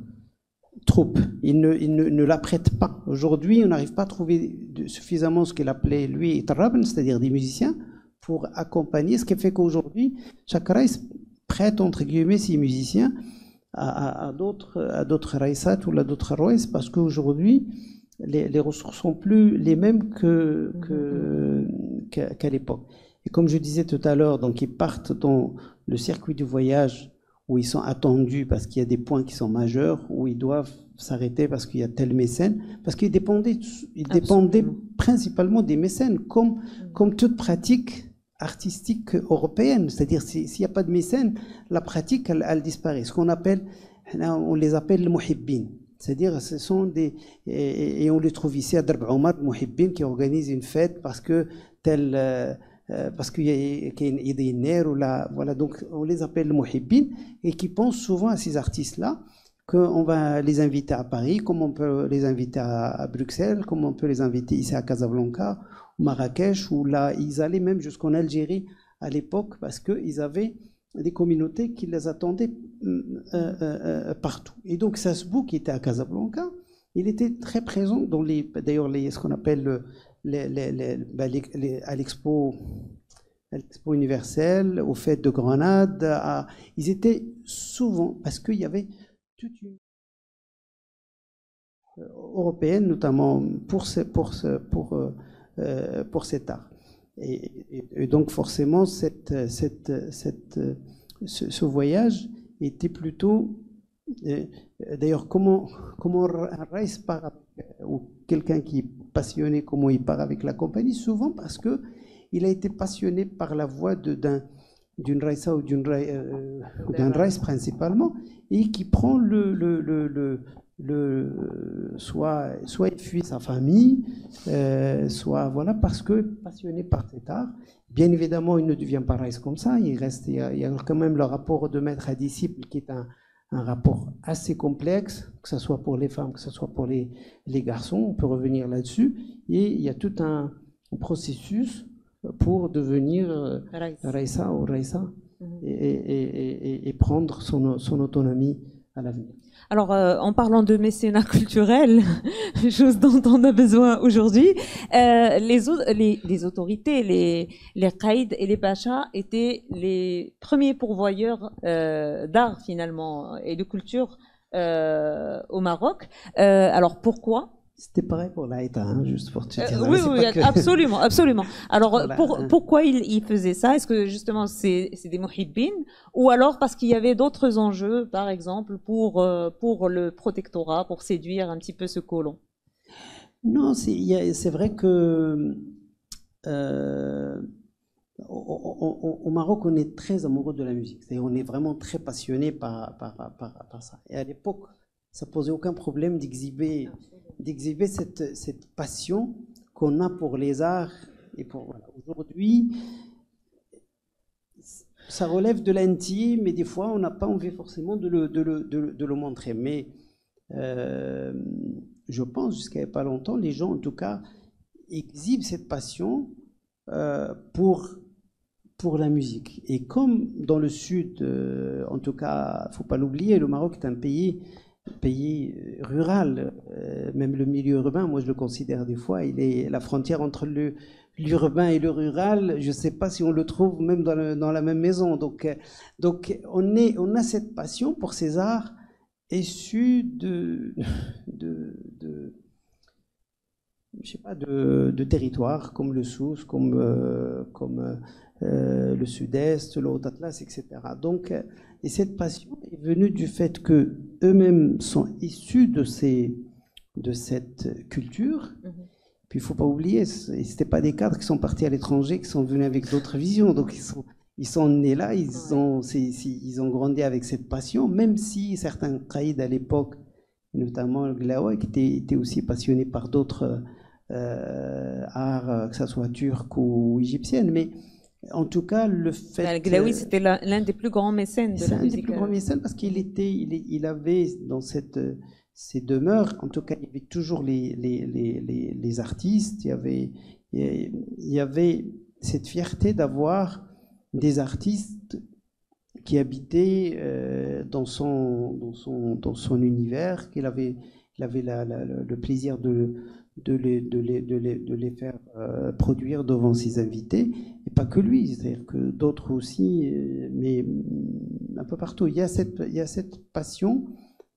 troupe. Il ne la prête pas. Aujourd'hui, on n'arrive pas à trouver suffisamment ce qu'il appelait, lui, Tarraben, c'est-à-dire des musiciens, pour accompagner, ce qui fait qu'aujourd'hui, chaque race prête, entre guillemets, ses musiciens à d'autres raïsat ou à d'autres rois, parce qu'aujourd'hui, les ressources sont plus les mêmes qu'à l'époque. Et comme je disais tout à l'heure, donc ils partent dans le circuit du voyage où ils sont attendus parce qu'il y a des points qui sont majeurs, où ils doivent s'arrêter parce qu'il y a tel mécène, parce qu'ils dépendaient principalement des mécènes, comme toute pratique artistique européenne. C'est-à-dire, s'il n'y a pas de mécène, la pratique, elle disparaît. Ce qu'on appelle, on les appelle les muhibbin. C'est-à-dire, ce sont des... Et on les trouve ici à Darb Omar, muhibbin, qui organisent une fête parce que parce qu'il y a une idée ou là, voilà, donc on les appelle les muhibbin et qui pensent souvent à ces artistes-là qu'on va les inviter à Paris, comme on peut les inviter à Bruxelles, comme on peut les inviter ici à Casablanca, ou Marrakech, ou là, ils allaient même jusqu'en Algérie à l'époque parce qu'ils avaient des communautés qui les attendaient partout. Et donc Sasbou, qui était à Casablanca, il était très présent dans d'ailleurs ce qu'on appelle à l'expo universelle, aux fêtes de Grenade. Ils étaient souvent, parce qu'il y avait toute une européenne, notamment pour cet art. Et donc forcément, ce voyage était plutôt... D'ailleurs, comment un Raïs part, ou quelqu'un qui est passionné, comment il part avec la compagnie, souvent parce qu'il a été passionné par la voix d'une Raïsa ou d'un Raïs principalement, et qui prend soit il fuit sa famille, soit voilà, parce que passionné par cet art. Bien évidemment, il ne devient pas Raïs comme ça, il y a quand même le rapport de maître à disciple qui est un rapport assez complexe, que ce soit pour les femmes, que ce soit pour les garçons, on peut revenir là-dessus, et il y a tout un processus pour devenir Raïsa ou Raïsa et prendre son autonomie à l'avenir. Alors, en parlant de mécénat culturel, chose dont on a besoin aujourd'hui, les autorités, les qaïds et les pachas étaient les premiers pourvoyeurs d'art finalement et de culture au Maroc. Alors pourquoi ? C'était pareil pour l'Aïta, hein, juste pour te dire. Oui, absolument, absolument. Alors, voilà. Pourquoi il faisait ça? Est-ce que justement c'est des muhibbin, ou alors parce qu'il y avait d'autres enjeux, par exemple pour le protectorat, pour séduire un petit peu ce colon? Non, c'est vrai que au Maroc, on est très amoureux de la musique. C'est-à-dire, on est vraiment très passionné par ça. Et à l'époque, ça posait aucun problème d'exhiber cette passion qu'on a pour les arts. Et voilà. Aujourd'hui, ça relève de l'intime, mais des fois, on n'a pas envie forcément de le montrer. Mais je pense, jusqu'à il n'y a pas longtemps, les gens, en tout cas, exhibent cette passion pour la musique. Et comme dans le sud, en tout cas, il ne faut pas l'oublier, le Maroc est un pays rural, même le milieu urbain, moi je le considère des fois, il est la frontière entre l'urbain et le rural, je ne sais pas si on le trouve même dans la même maison. Donc on a cette passion pour ces arts issus de territoires comme le Souss, comme le Sud-Est, le Haut-Atlas, etc. Donc, et cette passion est venue du fait que eux-mêmes sont issus de cette culture. Puis il ne faut pas oublier, ce n'étaient pas des cadres qui sont partis à l'étranger, qui sont venus avec d'autres visions. Donc ils sont nés là, ils ont grandi avec cette passion, même si certains qaïds à l'époque, notamment le Glaoua, qui était aussi passionné par d'autres arts, que ce soit turc ou égyptienne, mais en tout cas, le fait... Al-Glaoui, c'était l'un des plus grands mécènes de la musique. C'est un des plus grands mécènes parce il avait dans ces demeures, en tout cas, il y avait toujours les artistes, il y avait cette fierté d'avoir des artistes qui habitaient dans son univers, qu'il avait le plaisir de les faire produire devant ses invités, et pas que lui, c'est-à-dire que d'autres aussi, mais un peu partout. Il y a cette passion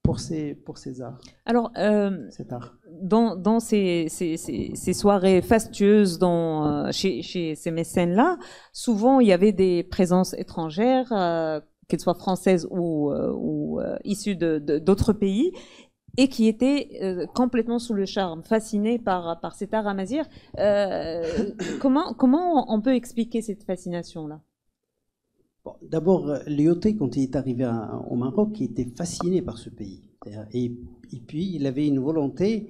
pour ces arts. Alors, cet art. dans ces soirées fastueuses chez ces mécènes-là, souvent il y avait des présences étrangères, qu'elles soient françaises ou issues d'autres pays, et qui étaient complètement sous le charme, fascinés par cet art amazigh. Comment on peut expliquer cette fascination-là? Bon, d'abord, Lyautey, quand il est arrivé au Maroc, il était fasciné par ce pays. Et puis, il avait une volonté,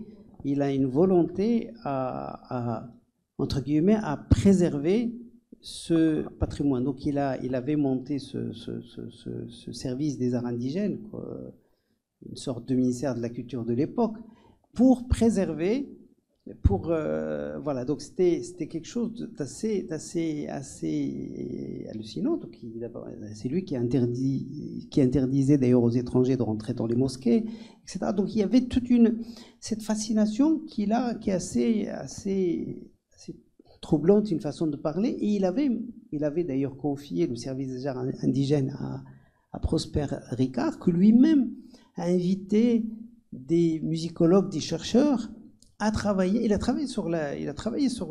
entre guillemets, à préserver ce patrimoine. Donc, il avait monté ce service des arts indigènes, une sorte de ministère de la culture de l'époque, pour préserver, voilà. Donc, c'était quelque chose d'assez hallucinant. Donc, c'est lui qui interdisait d'ailleurs aux étrangers de rentrer dans les mosquées, etc. Donc, il y avait cette fascination qui est assez troublante, une façon de parler. Et il avait d'ailleurs confié le service des arts indigènes à Prosper Ricard, que lui-même a invité des musicologues, des chercheurs à travailler. Il a travaillé sur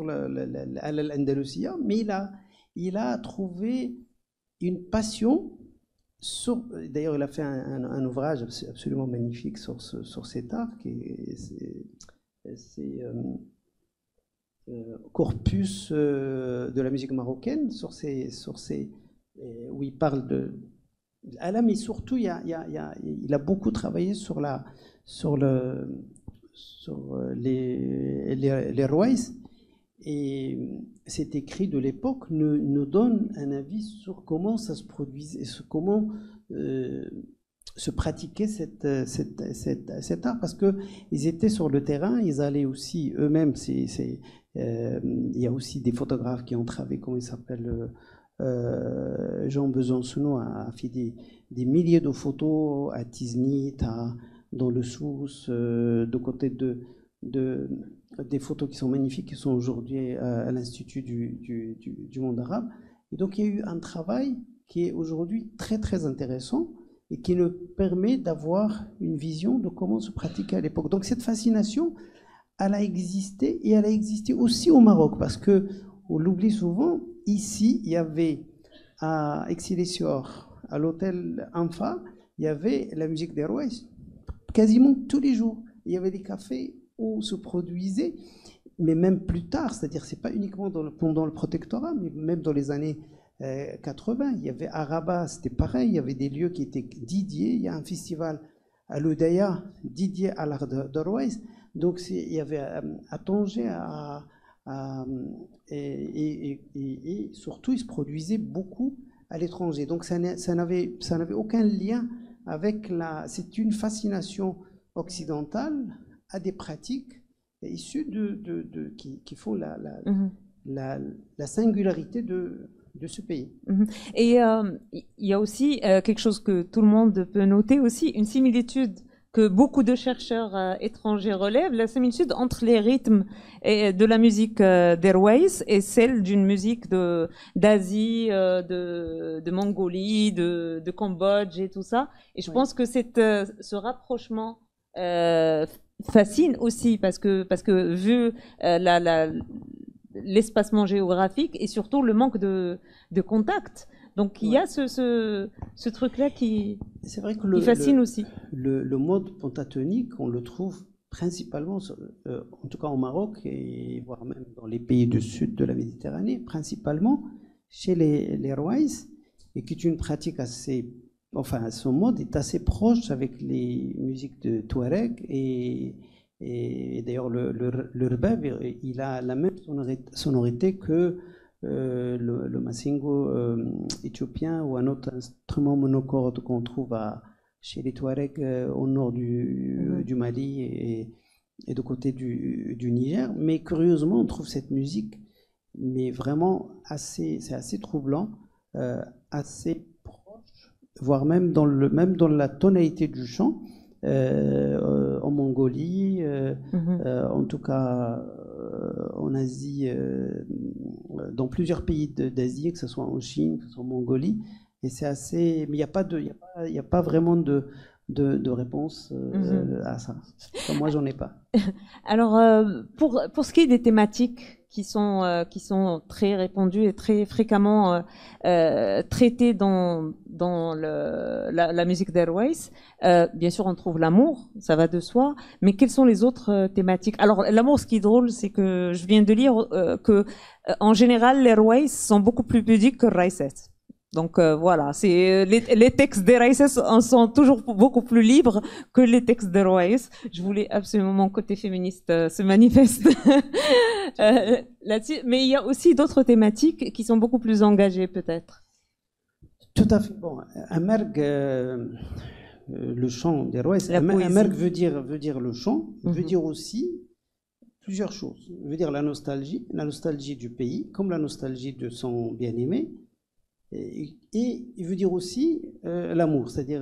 l'Andalousia, mais il a trouvé une passion. D'ailleurs, il a fait un ouvrage absolument magnifique sur cet art, c'est Corpus de la musique marocaine, où il parle de Allah, mais surtout il a beaucoup travaillé sur les Rouaïs, et cet écrit de l'époque nous donne un avis sur comment ça se produisait, comment se pratiquait cet art, parce qu'ils étaient sur le terrain, ils allaient aussi eux-mêmes, il y a aussi des photographes qui ont travaillé, comment il s'appelle, Jean Besancenot a fait des milliers de photos à Tiznit, dans le Souss, de côté des photos qui sont magnifiques, qui sont aujourd'hui à l'Institut du monde arabe. Et donc il y a eu un travail qui est aujourd'hui très très intéressant et qui nous permet d'avoir une vision de comment se pratiquait à l'époque. Donc cette fascination, elle a existé, et elle a existé aussi au Maroc, parce que on l'oublie souvent. Ici, il y avait à Excelsior, à l'hôtel Anfa, il y avait la musique des Rouaïs quasiment tous les jours. Il y avait des cafés où se produisait, mais même plus tard, c'est-à-dire c'est pas uniquement pendant le protectorat, mais même dans les années 80, il y avait à Rabat, c'était pareil, il y avait des lieux qui étaient dédiés. Il y a un festival à l'Oudaya dédié à l'art de Rouaïs. Donc il y avait à Tanger, et surtout, il se produisait beaucoup à l'étranger. Donc, ça n'avait aucun lien avec c'est une fascination occidentale à des pratiques issues qui font la singularité de ce pays. Et il y a aussi quelque chose que tout le monde peut noter aussi, une similitude que beaucoup de chercheurs étrangers relèvent, la similitude entre les rythmes de la musique des Rouaïs et celle d'une musique d'Asie, de Mongolie, de Cambodge et tout ça. Et je pense que ce rapprochement fascine aussi, parce que vu l'espacement géographique et surtout le manque de contact. Donc il y a ce truc-là qui fascine aussi. Le mode pentatonique, on le trouve principalement, en tout cas au Maroc, et voire même dans les pays du sud de la Méditerranée, principalement chez les Rouaïs, et qui est une pratique son mode est assez proche avec les musiques de Touareg, et d'ailleurs le rbab, il a la même sonorité que le massingo éthiopien, ou un autre instrument monocorde qu'on trouve chez les Touaregs au nord du Mali et de côté du Niger. Mais curieusement, on trouve cette musique, mais vraiment c'est assez troublant, assez proche, voire même dans la tonalité du chant. En Mongolie, en tout cas en Asie, dans plusieurs pays d'Asie, que ce soit en Chine, que ce soit en Mongolie, et c'est assez. Mais il n'y a pas vraiment de réponse à ça. Enfin, moi, j'en ai pas. Alors, pour ce qui est des thématiques qui sont très répandues et très fréquemment traitées dans la musique d'Airways, bien sûr, on trouve l'amour, ça va de soi, mais quelles sont les autres thématiques? Alors, l'amour, ce qui est drôle, c'est que je viens de lire que, en général, les Airways sont beaucoup plus pudiques que Raiset. Donc voilà, c'est les textes des Raïs en sont toujours beaucoup plus libres que les textes des Raïs. Je voulais absolument mon côté féministe se manifeste là-dessus, mais il y a aussi d'autres thématiques qui sont beaucoup plus engagées peut-être. Tout à fait. Bon, Amerg, le chant des Raïs, Amerg veut dire le chant, veut dire aussi plusieurs choses. Veut dire la nostalgie du pays, comme la nostalgie de son bien-aimé. Et il veut dire aussi l'amour, c'est-à-dire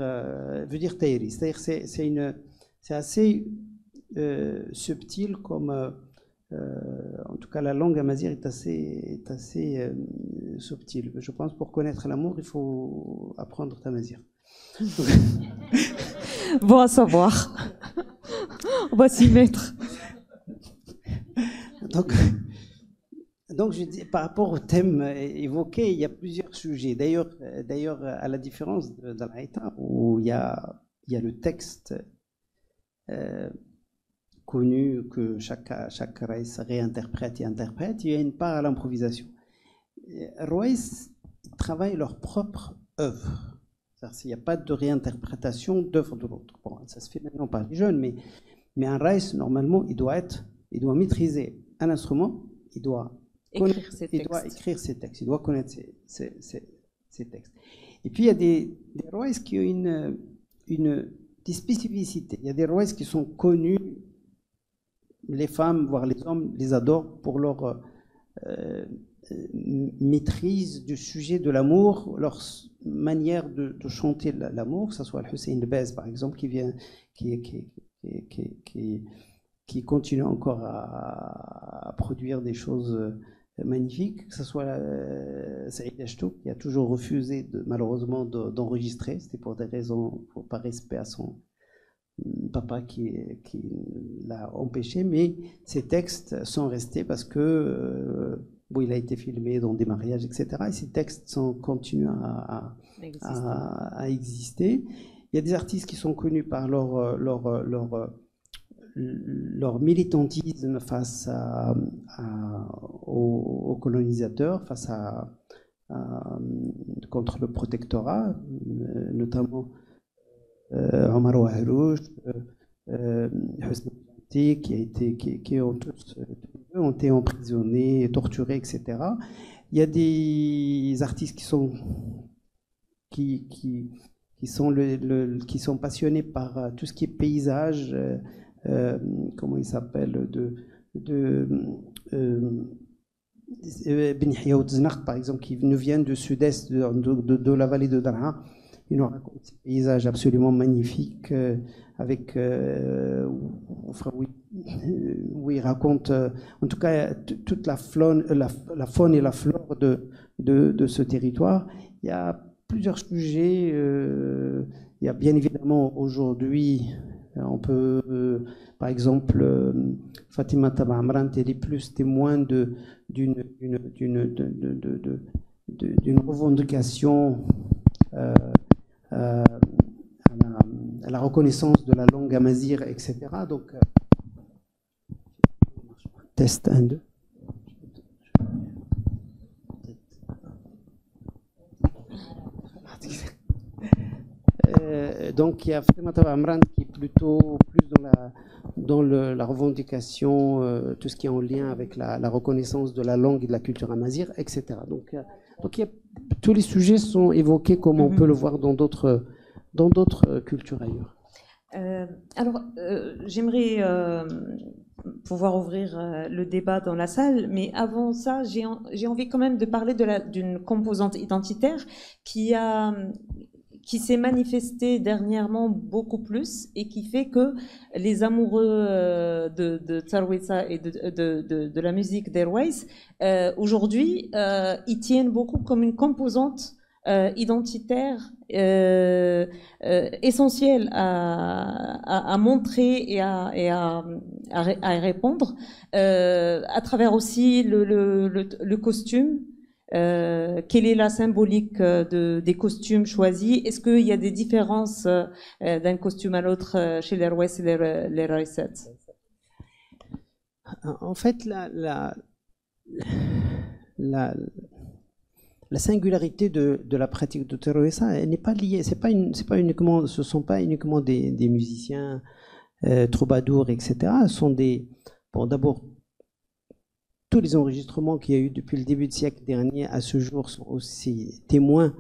veut dire taïri, c'est-à-dire c'est assez subtil comme en tout cas la langue amazigh est assez subtile. Je pense pour connaître l'amour il faut apprendre tamazigh. Bon à savoir. On va s'y mettre. Donc, je dis, par rapport au thème évoqué, il y a plusieurs sujets. D'ailleurs, à la différence de l'Aïta, où il y a le texte connu que chaque raïs réinterprète et interprète, il y a une part à l'improvisation. Raïs travaillent leur propre œuvre. C'est-à-dire qu'il n'y a pas de réinterprétation d'œuvre de l'autre. Bon, ça se fait maintenant par les jeunes, mais un raïs, normalement, il doit maîtriser un instrument, il doit écrire ses textes, il doit connaître ses textes. Et puis il y a des raïs qui ont des spécificités. Il y a des raïs qui sont connus, les femmes, voire les hommes, les adorent pour leur maîtrise du sujet de l'amour, leur manière de chanter l'amour, que ce soit Hussein Lebez par exemple, qui continue encore à produire des choses magnifiques, que ce soit Saïd Achtou, qui a toujours refusé malheureusement d'enregistrer, c'était pour des raisons, par respect à son papa qui l'a empêché, mais ces textes sont restés parce que bon, il a été filmé dans des mariages, etc. Et ces textes continuent à exister. Il y a des artistes qui sont connus par leur militantisme face aux colonisateurs, contre le protectorat, notamment Omar Ouahrouch, Hosni Mouti, qui ont été emprisonnés, torturés, etc. Il y a des artistes qui sont passionnés par tout ce qui est paysage. Comment il s'appelle Ben Hiyaout Znaq par exemple, qui nous vient du sud-est de la vallée de Darha. Il nous raconte ces paysages absolument magnifiques avec où il raconte en tout cas toute la faune et la flore de ce territoire. Il y a plusieurs sujets. Il y a bien évidemment aujourd'hui, on peut, par exemple, Fatima Taba Amran, elle est plus témoin d'une revendication à la reconnaissance de la langue amazigh, etc. Donc, test 1, 2. Donc il y a Fatima Taba Amran qui est plutôt plus dans la revendication, tout ce qui est en lien avec la reconnaissance de la langue et de la culture amazigh, etc. Donc il y a, tous les sujets sont évoqués comme on peut le voir dans d'autres cultures ailleurs. Alors j'aimerais pouvoir ouvrir le débat dans la salle, mais avant ça, j'ai envie quand même de parler d'une composante identitaire qui s'est manifestée dernièrement beaucoup plus et qui fait que les amoureux de Tarwisa et de la musique d'Airways, aujourd'hui, ils tiennent beaucoup comme une composante identitaire essentiel à montrer et à répondre, à travers aussi le costume. Quelle est la symbolique des costumes choisis? Est-ce qu'il y a des différences d'un costume à l'autre chez les Rouès et les Raïsat? En fait, la singularité de la pratique de Teruesa, elle n'est pas liée. Ce sont pas uniquement des musiciens troubadours, etc. Ce sont d'abord, tous les enregistrements qu'il y a eu depuis le début du siècle dernier à ce jour sont aussi témoins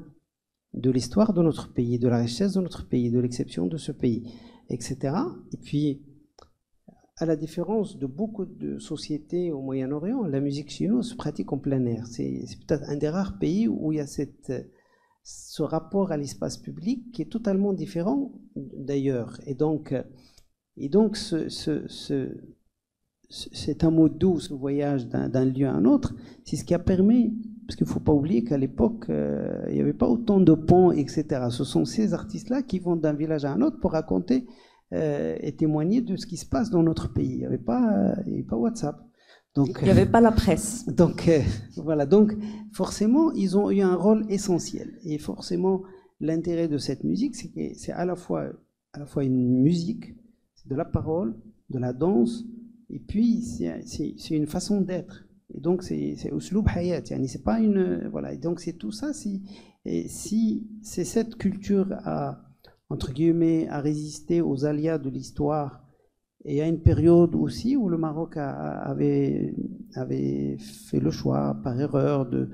de l'histoire de notre pays, de la richesse de notre pays, de l'exception de ce pays, etc. Et puis, à la différence de beaucoup de sociétés au Moyen-Orient, la musique chez nous se pratique en plein air. C'est peut-être un des rares pays où il y a ce rapport à l'espace public qui est totalement différent d'ailleurs. Et donc c'est un mot doux, ce voyage d'un lieu à un autre, c'est ce qui a permis, parce qu'il ne faut pas oublier qu'à l'époque, il n'y avait pas autant de ponts, etc. Ce sont ces artistes-là qui vont d'un village à un autre pour raconter et témoigner de ce qui se passe dans notre pays. Il n'y avait pas WhatsApp. Donc, il n'y avait pas la presse. Donc, voilà. Donc, forcément, ils ont eu un rôle essentiel. Et forcément, l'intérêt de cette musique, c'est que c'est à la fois une musique, c'est de la parole, de la danse, et puis c'est une façon d'être. Et donc, c'est usloub hayat. C'est pas une. Voilà. Et donc, c'est tout ça. Si c'est cette culture entre guillemets, à résister aux aléas de l'histoire, et à une période aussi où le Maroc avait fait le choix, par erreur, de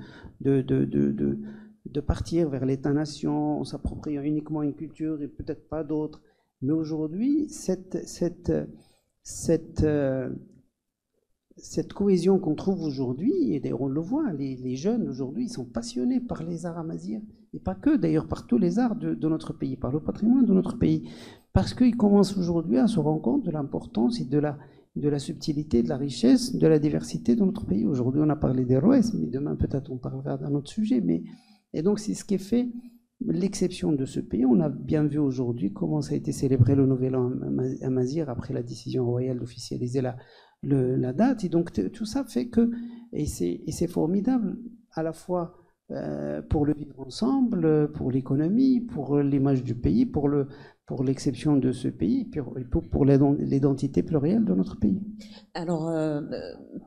partir vers l'État-nation, en s'appropriant uniquement une culture et peut-être pas d'autres. Mais aujourd'hui, cette cohésion qu'on trouve aujourd'hui, et d'ailleurs on le voit, les jeunes aujourd'hui, ils sont passionnés par les arts amazirs, et pas que d'ailleurs, par tous les arts de notre pays, par le patrimoine de notre pays, parce qu'ils commencent aujourd'hui à se rendre compte de l'importance et de la subtilité, de la richesse, de la diversité de notre pays. Aujourd'hui on a parlé des Rouès, mais demain peut-être on parlera d'un autre sujet, et donc c'est ce qui fait l'exception de ce pays. On a bien vu aujourd'hui comment ça a été célébré le Nouvel An amazir après la décision royale d'officialiser la date, et donc tout ça fait que, et c'est formidable à la fois pour le vivre ensemble, pour l'économie, pour l'image du pays, pour l'exception de ce pays, et pour l'identité plurielle de notre pays. Alors,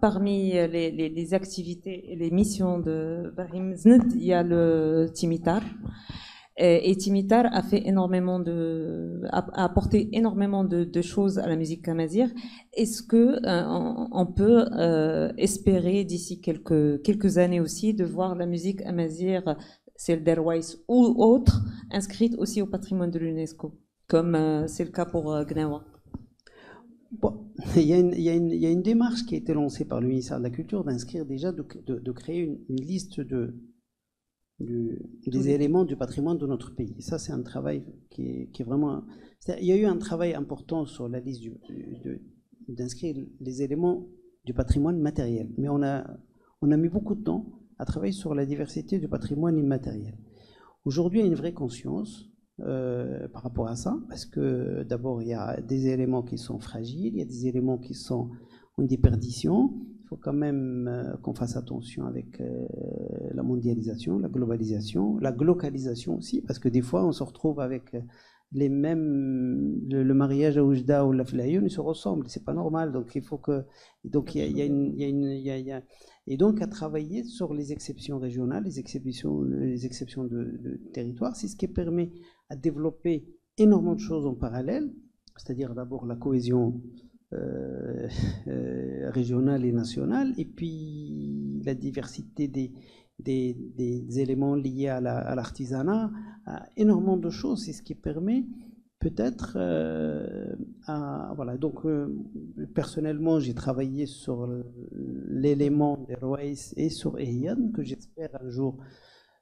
parmi les activités et les missions de Brahim Znud, il y a le Timitar. Et Timitar a apporté énormément de choses à la musique amazigh. Est-ce que on peut espérer d'ici quelques années aussi de voir la musique amazigh, celle d'Airways ou autre, inscrite aussi au patrimoine de l'UNESCO, comme c'est le cas pour Gnawa? Bon, il y a une démarche qui a été lancée par le ministère de la Culture d'inscrire déjà, de créer une liste des éléments du patrimoine de notre pays. Et ça, c'est un travail qui est vraiment... Il y a eu un travail important sur la liste d'inscrire les éléments du patrimoine matériel. Mais on a mis beaucoup de temps à travailler sur la diversité du patrimoine immatériel. Aujourd'hui, il y a une vraie conscience par rapport à ça, parce que d'abord, il y a des éléments qui sont fragiles, il y a des éléments qui sont en déperdition. Il faut quand même qu'on fasse attention avec la mondialisation, la globalisation, la glocalisation aussi, parce que des fois on se retrouve avec les mêmes, le mariage à Oujda ou la Flayoun, ils se ressemblent, c'est pas normal, donc il faut que, donc il y a et donc à travailler sur les exceptions régionales, les exceptions de territoire, c'est ce qui permet à développer énormément de choses en parallèle, c'est-à-dire d'abord la cohésion régionale et nationale, et puis la diversité des éléments liés à l'artisanat, énormément de choses. C'est ce qui permet peut-être voilà. Donc personnellement, j'ai travaillé sur l'élément des Rouès et sur Ehiyan, que j'espère un jour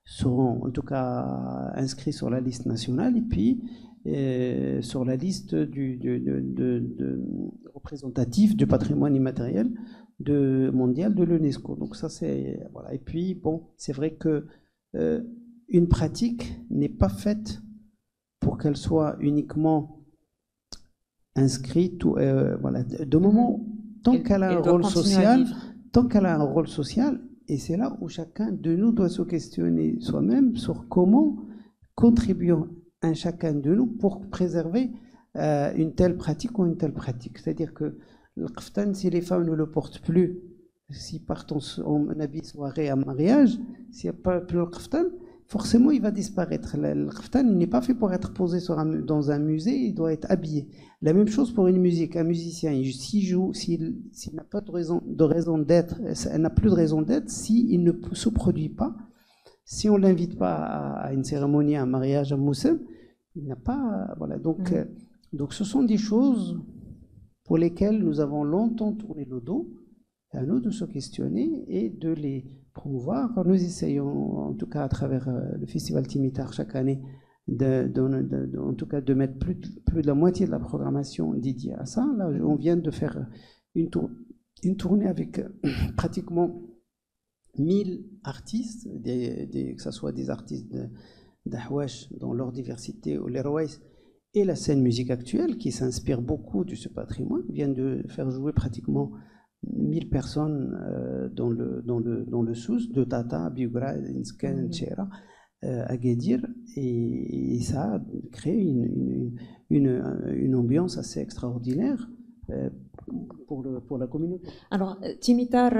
seront en tout cas inscrits sur la liste nationale, et puis sur la liste représentative du patrimoine immatériel mondial de l'UNESCO. Donc ça c'est voilà. Et puis bon, c'est vrai que une pratique n'est pas faite pour qu'elle soit uniquement inscrite ou voilà. De moment, tant qu'elle a un rôle social, et c'est là où chacun de nous doit se questionner soi-même sur comment contribuer un chacun de nous pour préserver une telle pratique ou une telle pratique. C'est-à-dire que le kaftan, si les femmes ne le portent plus, s'ils partent en habit soirée à mariage, s'il n'y a pas plus le kaftan, forcément il va disparaître. Le kaftan, il n'est pas fait pour être posé dans un musée, il doit être habillé. La même chose pour une musique. Un musicien, s'il joue, s'il n'a pas de raison d'être, elle n'a plus de raison d'être s'il ne se produit pas. Si on ne l'invite pas à une cérémonie, à un mariage, à un moussem, il n'a pas... Voilà. Donc ce sont des choses pour lesquelles nous avons longtemps tourné le dos. C'est à nous de se questionner et de les promouvoir. Nous essayons, en tout cas à travers le festival Timitar chaque année, en tout cas de mettre plus de la moitié de la programmation dédiée à ça. Là, on vient de faire une tournée avec pratiquement 1000 artistes, que ce soit des artistes d'Ahwash dans leur diversité, ou les Rouaïs, et la scène musique actuelle qui s'inspire beaucoup de ce patrimoine, vient de faire jouer pratiquement 1000 personnes dans le Souss, de Tata, Biougra, Insken, Tchera, Agadir, et ça a créé une ambiance assez extraordinaire pour la communauté. Alors, Timitar,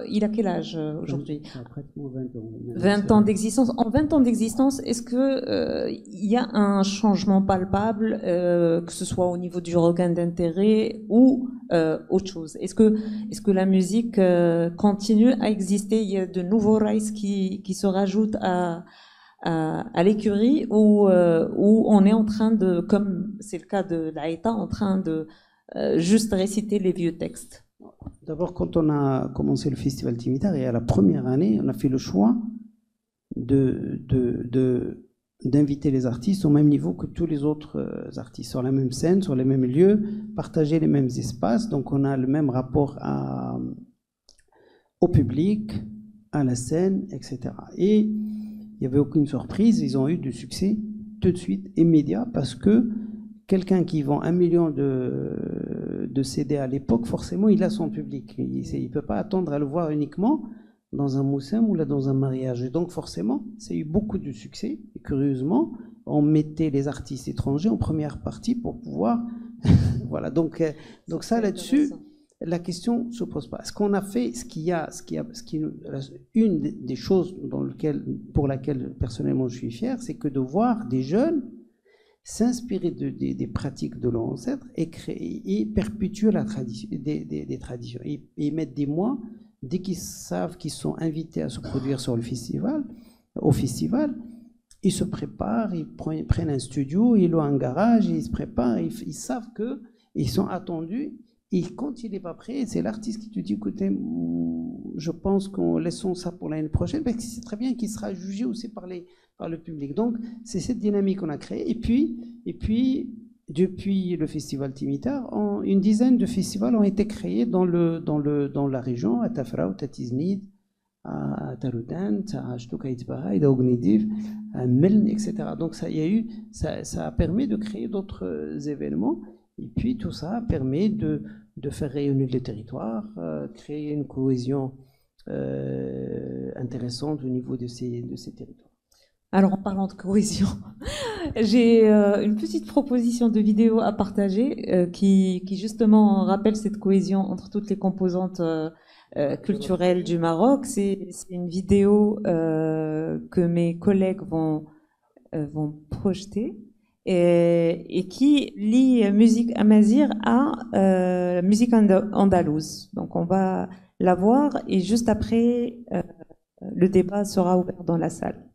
il a quel âge aujourd'hui? Pratiquement 20 ans. 20 ans d'existence. En 20 ans d'existence, est-ce qu'il y a un changement palpable, que ce soit au niveau du regain d'intérêt ou autre chose? Est-ce que la musique continue à exister? Il y a de nouveaux rails qui se rajoutent à l'écurie, ou on est en train de, comme c'est le cas de l'Aïta, en train de juste réciter les vieux textes? D'abord, quand on a commencé le festival Timitar, et à la première année, on a fait le choix d'inviter les artistes au même niveau que tous les autres artistes, sur la même scène, sur les mêmes lieux, partager les mêmes espaces. Donc on a le même rapport au public, à la scène, etc. Et il n'y avait aucune surprise, ils ont eu du succès tout de suite, immédiat, parce que quelqu'un qui vend 1 million de CD à l'époque, forcément, il a son public. Il ne peut pas attendre à le voir uniquement dans un moussem ou là dans un mariage. Et donc, forcément, ça a eu beaucoup de succès. Et curieusement, on mettait les artistes étrangers en première partie pour pouvoir... voilà. Donc ça, là-dessus, la question ne se pose pas. Ce qu'on a fait, une des choses pour laquelle, personnellement, je suis fier, c'est que de voir des jeunes s'inspirer des pratiques de leurs ancêtres et créer et perpétuer la tradition, des traditions, et mettre des mois, dès qu'ils savent qu'ils sont invités à se produire au festival, ils se préparent, ils prennent un studio, ils ont un garage, ils se préparent, ils savent qu'ils sont attendus, et quand il n'est pas prêt, c'est l'artiste qui te dit, écoutez, je pense qu'on laissons ça pour l'année prochaine, parce que c'est très bien qu'il sera jugé aussi par le public. Donc, c'est cette dynamique qu'on a créée. Et puis, depuis le festival Timitar, une dizaine de festivals ont été créés dans la région, à Tafraout, à Tiznit, à Taroudan, à Shtoukaïtbara, à Ognidif, à Meln, etc. Donc, ça a permis de créer d'autres événements. Et puis, tout ça permet de faire rayonner le territoire, créer une cohésion intéressante au niveau de ces territoires. Alors, en parlant de cohésion, j'ai une petite proposition de vidéo à partager qui justement rappelle cette cohésion entre toutes les composantes culturelles du Maroc. C'est une vidéo que mes collègues vont projeter et qui lie musique amazigh à musique andalouse. Donc, on va la voir et juste après, le débat sera ouvert dans la salle.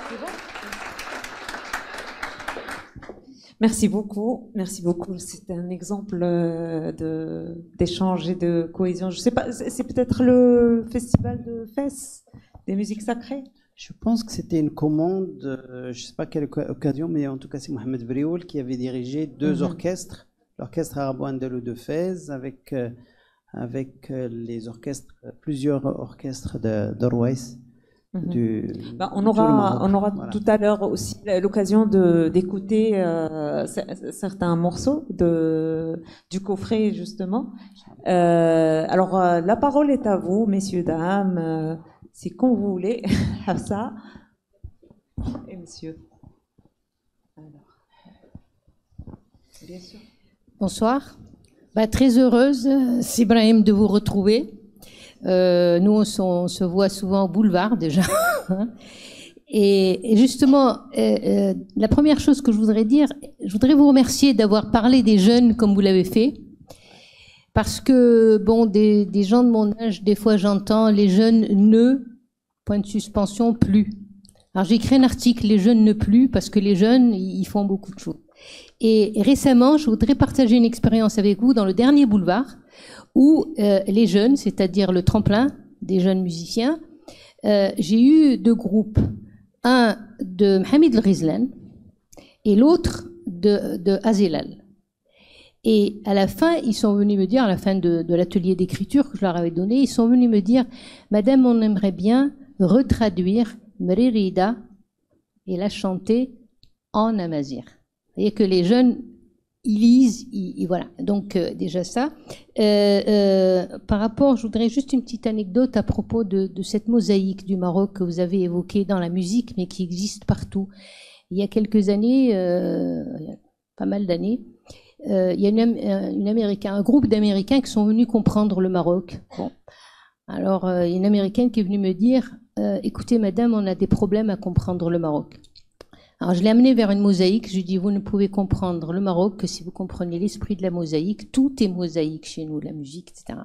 C'est bon. Merci beaucoup, merci beaucoup. C'est un exemple d'échange et de cohésion. Je sais pas, c'est peut-être le festival de Fès, des musiques sacrées. Je pense que c'était une commande, je ne sais pas quelle occasion, mais en tout cas c'est Mohamed Brioul qui avait dirigé deux orchestres, l'orchestre arabo-andalou de Fès avec les orchestres, plusieurs orchestres de Rouaïs. On aura voilà. Tout à l'heure aussi l'occasion d'écouter certains morceaux du coffret justement. Alors la parole est à vous, messieurs, dames. C'est quand vous voulez, Hafsa et monsieur. Alors, bien sûr. Bonsoir. Très heureuse, Ibrahim, de vous retrouver. Nous, on se voit souvent au boulevard déjà. Et justement, la première chose que je voudrais dire, je voudrais vous remercier d'avoir parlé des jeunes comme vous l'avez fait. Parce que, bon, des gens de mon âge, des fois j'entends les jeunes point de suspension, plus. Alors j'ai écrit un article, les jeunes ne plus, parce que les jeunes, ils font beaucoup de choses. Et récemment, je voudrais partager une expérience avec vous dans le dernier boulevard, où les jeunes, c'est-à-dire le tremplin des jeunes musiciens, j'ai eu deux groupes. Un de Mohamed El-Ghizlan et l'autre de Azilal. Et à la fin, ils sont venus me dire, à la fin de l'atelier d'écriture que je leur avais donné, ils sont venus me dire, Madame, on aimerait bien retraduire Mririda et la chanter en amazigh. Vous voyez que les jeunes, ils lisent, voilà. Donc déjà ça. Par rapport, je voudrais juste une petite anecdote à propos de cette mosaïque du Maroc que vous avez évoquée dans la musique, mais qui existe partout. Il y a quelques années, il y a pas mal d'années, il y a un groupe d'Américains qui sont venus comprendre le Maroc. Bon. Alors, il y a une Américaine qui est venue me dire, écoutez, madame, on a des problèmes à comprendre le Maroc. Alors, je l'ai amenée vers une mosaïque. Je lui ai dit, vous ne pouvez comprendre le Maroc que si vous comprenez l'esprit de la mosaïque. Tout est mosaïque chez nous, la musique, etc.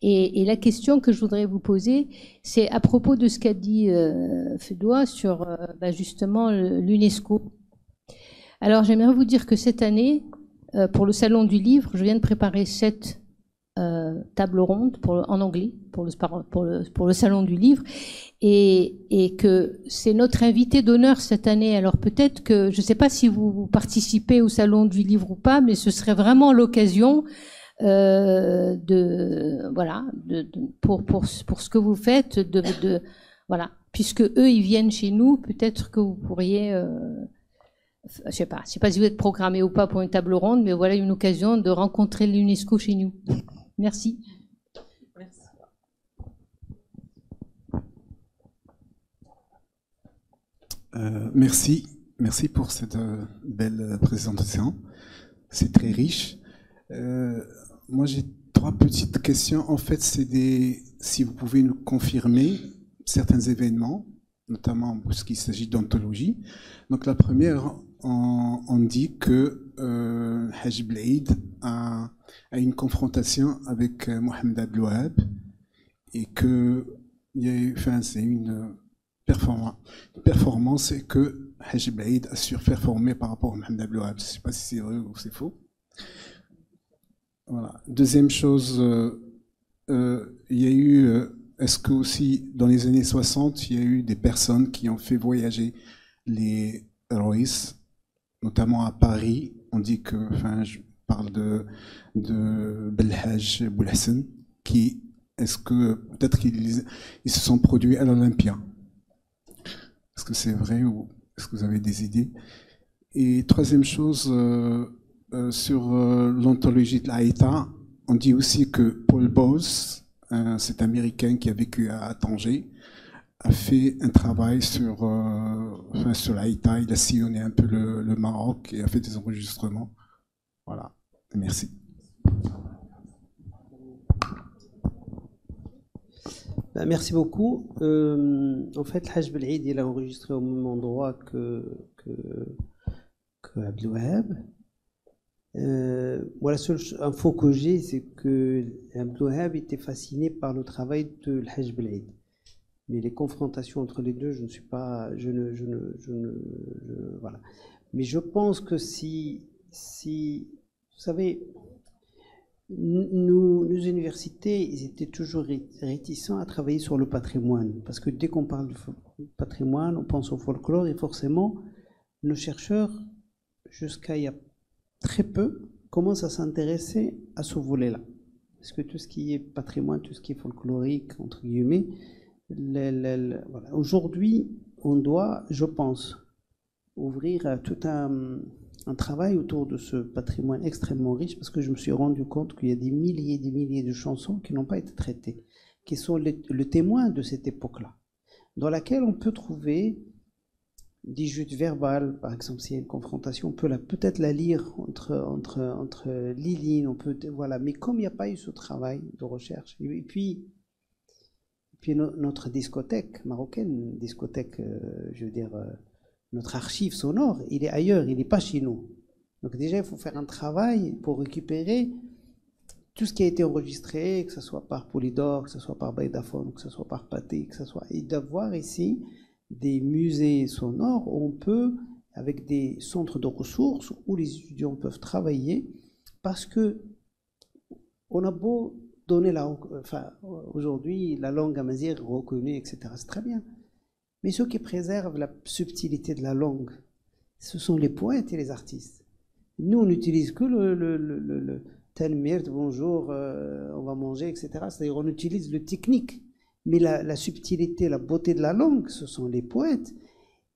Et la question que je voudrais vous poser, c'est à propos de ce qu'a dit Fedoua sur justement l'UNESCO. Alors, j'aimerais vous dire que cette année, pour le Salon du Livre, je viens de préparer 7 tables rondes en anglais pour le Salon du Livre et que c'est notre invité d'honneur cette année. Alors peut-être que, je ne sais pas si vous participez au Salon du Livre ou pas, mais ce serait vraiment l'occasion pour ce que vous faites, voilà, puisque eux ils viennent chez nous, peut-être que vous pourriez je sais pas si vous êtes programmé ou pas pour une table ronde, mais voilà une occasion de rencontrer l'UNESCO chez nous. Merci. Merci. Merci pour cette belle présentation. C'est très riche. Moi, j'ai 3 petites questions. En fait, si vous pouvez nous confirmer certains événements, notamment puisqu'il s'agit d'anthologie. Donc, la première, on dit que Haj Blade a une confrontation avec Mohamed Abdel Wahab et que c'est une performance et que Haj Blade a surperformé par rapport à Mohamed Abdel Wahab. Je ne sais pas si c'est vrai ou c'est faux. Voilà. Deuxième chose, il y a eu, est-ce que aussi dans les années 60, il y a eu des personnes qui ont fait voyager les Roïs, notamment à Paris. On dit que, je parle de Belhaj Boulhassan, qui, est-ce que peut-être qu'ils se sont produits à l'Olympia? Est-ce que c'est vrai ou est-ce que vous avez des idées? Et troisième chose, sur l'anthologie de l'Aïta, on dit aussi que Paul Bowles, cet Américain qui a vécu à Tanger, a fait un travail sur l'Aïta. Il a sillonné un peu le Maroc et a fait des enregistrements. Voilà, merci. Merci beaucoup. En fait, Haj Belhaïd, il a enregistré au même endroit que Abdel Wahab. Moi, la seule info que j'ai, c'est que Abdel Wahab était fasciné par le travail de Haj Belhaïd. Mais les confrontations entre les deux, je ne suis pas, voilà. Mais je pense que si, vous savez, nos universités, ils étaient toujours réticents à travailler sur le patrimoine, parce que dès qu'on parle de patrimoine, on pense au folklore, et forcément, nos chercheurs, jusqu'à il y a très peu, commencent à s'intéresser à ce volet-là. Parce que tout ce qui est patrimoine, tout ce qui est folklorique, entre guillemets, voilà. Aujourd'hui, on doit, je pense, ouvrir tout un travail autour de ce patrimoine extrêmement riche, parce que je me suis rendu compte qu'il y a des milliers et des milliers de chansons qui n'ont pas été traitées, qui sont le témoin de cette époque-là, dans laquelle on peut trouver des jutes verbales, par exemple, s'il y a une confrontation, on peut peut-être la lire entre les lignes, on peut, voilà. Mais comme il n'y a pas eu ce travail de recherche, et puis notre discothèque marocaine, je veux dire, notre archive sonore, il est ailleurs, il n'est pas chez nous. Donc déjà, il faut faire un travail pour récupérer tout ce qui a été enregistré, que ce soit par Polydor, que ce soit par Baidaphone, que ce soit par Pathé, que ce soit, et d'avoir ici des musées sonores où on peut, avec des centres de ressources, où les étudiants peuvent travailler, parce que on a beau donner aujourd'hui la langue amazigh reconnue, etc. C'est très bien. Mais ceux qui préservent la subtilité de la langue, ce sont les poètes et les artistes. Nous, on n'utilise que le talmirt, bonjour, on va manger, etc. C'est-à-dire on utilise le technique. Mais la subtilité, la beauté de la langue, ce sont les poètes.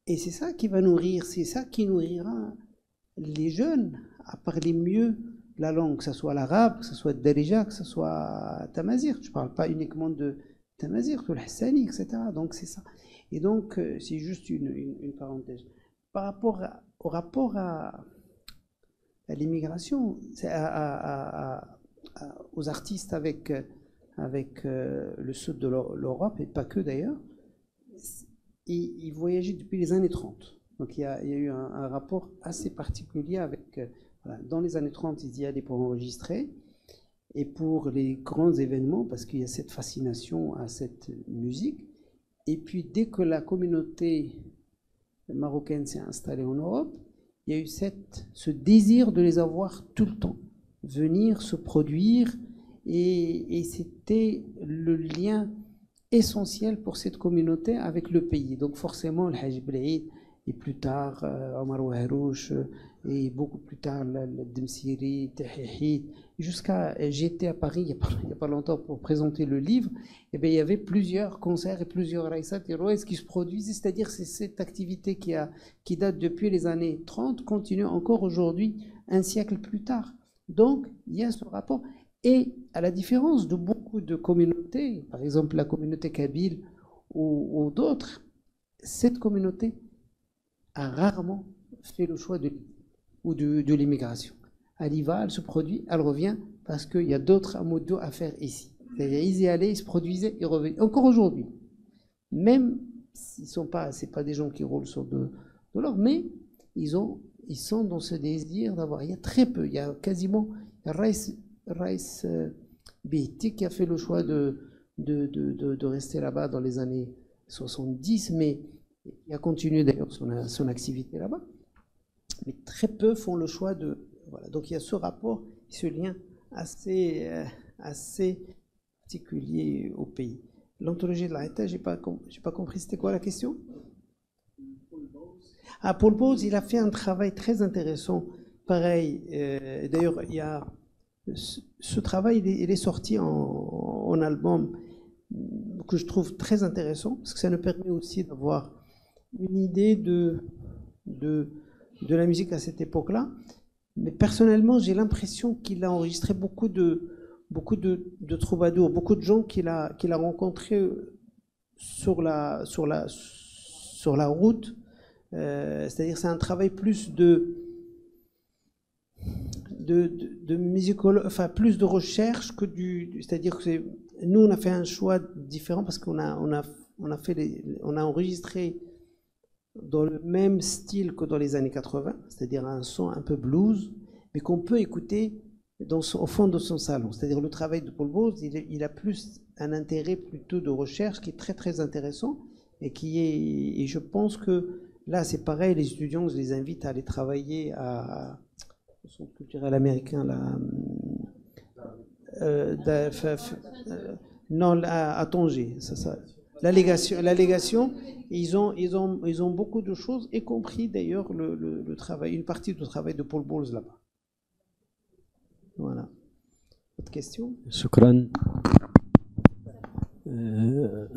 Et c'est ça qui va nourrir, c'est ça qui nourrira les jeunes à parler mieux la langue, que ce soit l'arabe, que ce soit le darija, que ce soit tamazigh. Je ne parle pas uniquement de tamazigh, que le hassani, etc. Donc c'est ça. Et donc, c'est juste une parenthèse. Par rapport au rapport à l'immigration, aux artistes avec le sud de l'Europe, et pas que d'ailleurs, ils voyageaient depuis les années 30. Donc il y a eu un rapport assez particulier avec... voilà, dans les années 30, ils y allaient pour enregistrer, et pour les grands événements, parce qu'il y a cette fascination à cette musique. Et puis dès que la communauté marocaine s'est installée en Europe, il y a eu ce désir de les avoir tout le temps, venir se produire, et c'était le lien essentiel pour cette communauté avec le pays. Donc forcément, le Hajj Blaïd, et plus tard Omar Waharouch, et beaucoup plus tard le Demsiri, Tahihid, jusqu'à j'étais à Paris il n'y a pas longtemps pour présenter le livre, et bien il y avait plusieurs concerts et plusieurs raïsat et roïs qui se produisaient, c'est-à-dire c'est cette activité qui date depuis les années 30, continue encore aujourd'hui, un siècle plus tard. Donc il y a ce rapport. Et à la différence de beaucoup de communautés, par exemple la communauté kabyle ou d'autres, cette communauté a rarement fait le choix de l'immigration. Elle y va, elle se produit, elle revient, parce qu'il y a d'autres amodos à faire ici. C'est-à-dire ils y allaient, ils se produisaient, ils revenaient. Encore aujourd'hui, même s'ils sont pas, c'est pas des gens qui roulent sur de l'or, mais ils sont dans ce désir d'avoir. Il y a très peu, il y a quasiment Raïs Behti qui a fait le choix de rester là-bas dans les années 70, mais il a continué d'ailleurs son activité là-bas. Mais très peu font le choix de... Voilà. Donc il y a ce rapport, ce lien assez particulier au pays. L'anthologie de la Haïta, j'ai pas compris, c'était quoi la question? Ah, Paul Bowles, il a fait un travail très intéressant. Pareil, d'ailleurs, il y a... Ce travail, il est sorti en album que je trouve très intéressant, parce que ça nous permet aussi d'avoir une idée de la musique à cette époque-là. Mais personnellement, j'ai l'impression qu'il a enregistré beaucoup de troubadours, beaucoup de gens qu'il a rencontrés sur la route. C'est-à-dire c'est un travail plus de musicologue, enfin plus de recherche que c'est-à-dire que nous on a fait un choix différent parce qu'on a enregistré dans le même style que dans les années 80, c'est-à-dire un son un peu blues, mais qu'on peut écouter au fond de son salon. C'est-à-dire le travail de Paul Bowles, il a plus un intérêt plutôt de recherche qui est très très intéressant et je pense que là c'est pareil, les étudiants, je les invite à aller travailler au Centre culturel américain là, non, à Tanger, la légation, ils ont beaucoup de choses, y compris d'ailleurs le travail, une partie du travail de Paul Bowles là-bas. Voilà. Autre question? شكرا.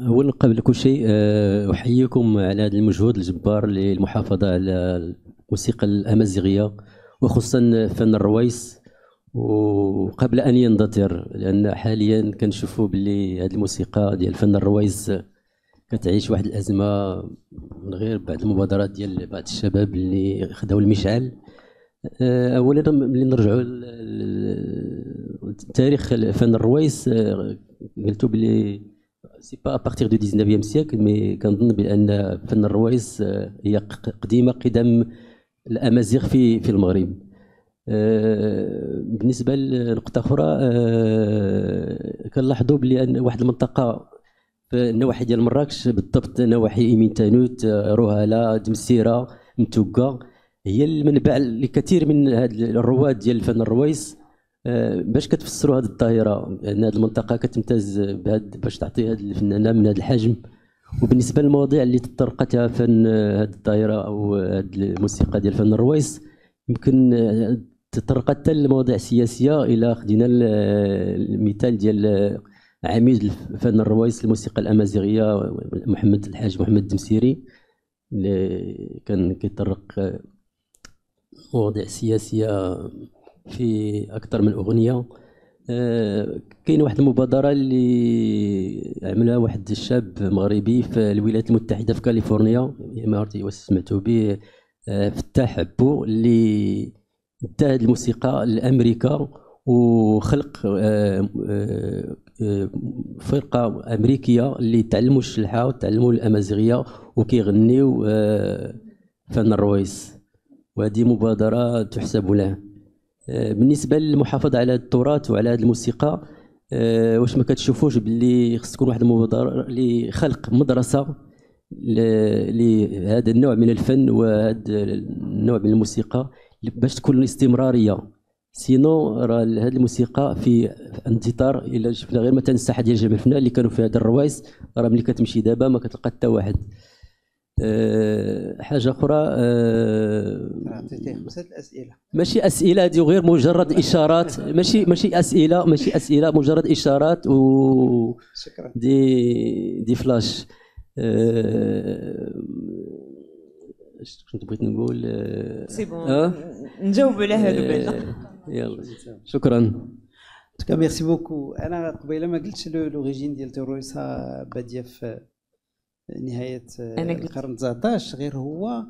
أولا قبل كل شيء أحييكم على هذا المجهود الجبار للمحافظة على الموسيقى الأمازيغية وخصوصا فن الرويس وقبل أن يندثر، لأن حاليا كنشوفوا باللي هذه الموسيقى ديال فن الرويس كتعيش واحد الأزمة من غير بعض المبادرات ديال بعض الشباب اللي خداو المشعل. اولا ملي نرجعوا لتاريخ فن الرويس قلتوا بلي سي با ابارتيغ دو 19 سيكل، مي كنظن بان فن الرويس هي قديمه قدم الامازيغ في المغرب. بالنسبه لنقطه اخرى كنلاحظوا بلي ان واحد المنطقه في النواحي ديال مراكش، بالضبط نواحي ايمين تانوت، روهاله، دمسيره، متوقه، هي المنبع لكثير من هاد الرواد ديال الفن الرويس. باش كتفسروا هذه الظاهره ان هذه المنطقه كتمتاز باش تعطي هذه الفنانه من هذا الحجم؟ وبالنسبه للمواضيع اللي تطرقتها فن هذه الظاهره او هذه الموسيقى ديال فن الرويس، يمكن تطرقت حتى للمواضيع السياسيه. الى خدينا المثال ديال عميد فن الرويس الموسيقى الامازيغيه الحاج محمد الدمسيري اللي كان كيطرق مواضيع سياسيه في اكثر من اغنيه. كاين واحد المبادره اللي عملها واحد الشاب مغربي في الولايات المتحده في كاليفورنيا، ما عرفتي واش سمعتوا به، فتاح عبو، اللي دا هذه الموسيقى لامريكا وخلق فرقه امريكيه اللي تعلموا الشلحه وتعلموا الامازيغيه وكيغنيو فن الرويس، وهذه مبادره تحسب له. بالنسبه للمحافظه على التراث وعلى هذه الموسيقى، واش ما كتشوفوش باللي خص تكون واحد المبادره لخلق مدرسه لهذا النوع من الفن وهذا النوع من الموسيقى باش تكون الاستمراريه؟ سينو راه هذه الموسيقى في انتظار. الا شفنا غير مثلا الساحه ديال جبل الفنان اللي كانوا في هذا الروايس، راه ملي كتمشي دابا ما كتلقى حتى واحد. حاجه اخرى، خمسه الاسئله ماشي اسئله، هذه غير مجرد اشارات، ماشي اسئله، مجرد اشارات و شكرا. دي فلاش. اش كنت بغيت نقول؟ سي بون نجاوب على هادو. يلا شكرا. ميرسي بوكو. انا قبيله ما قلتش لوريجين ديال الرويس باديه في نهايه القرن 19، غير هو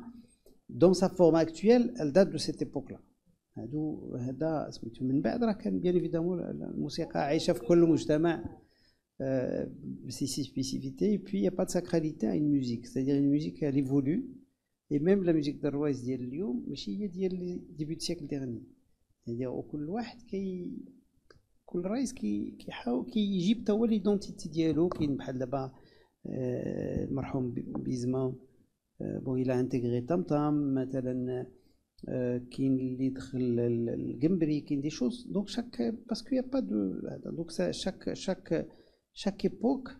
دون سا فورم اكطويل الدات دو سيت ايبوك لا. هذا سميتو من بعد راه كان بيان ايفيدامون الموسيقى عايشه في كل مجتمع بسي سبيسيفيتي، puis il y a pas de sacralité à une musique, c'est-à-dire une musique elle évolue, et même la musique d'Arwaïs ديال اليوم ماشي هي ديال ديبي السيكل ديرني، c'est-à-dire كل واحد كل رئيس كيحاول كيجيب حتى هو ليدونتيتي ديالو. كاين بحال دابا المرحوم بيزما بون الى انتيغري طمطم مثلا، كاين اللي دخل القمبري، كاين دي شوز دونك شاك باسكو يا با دو دونك شاك ايبوك.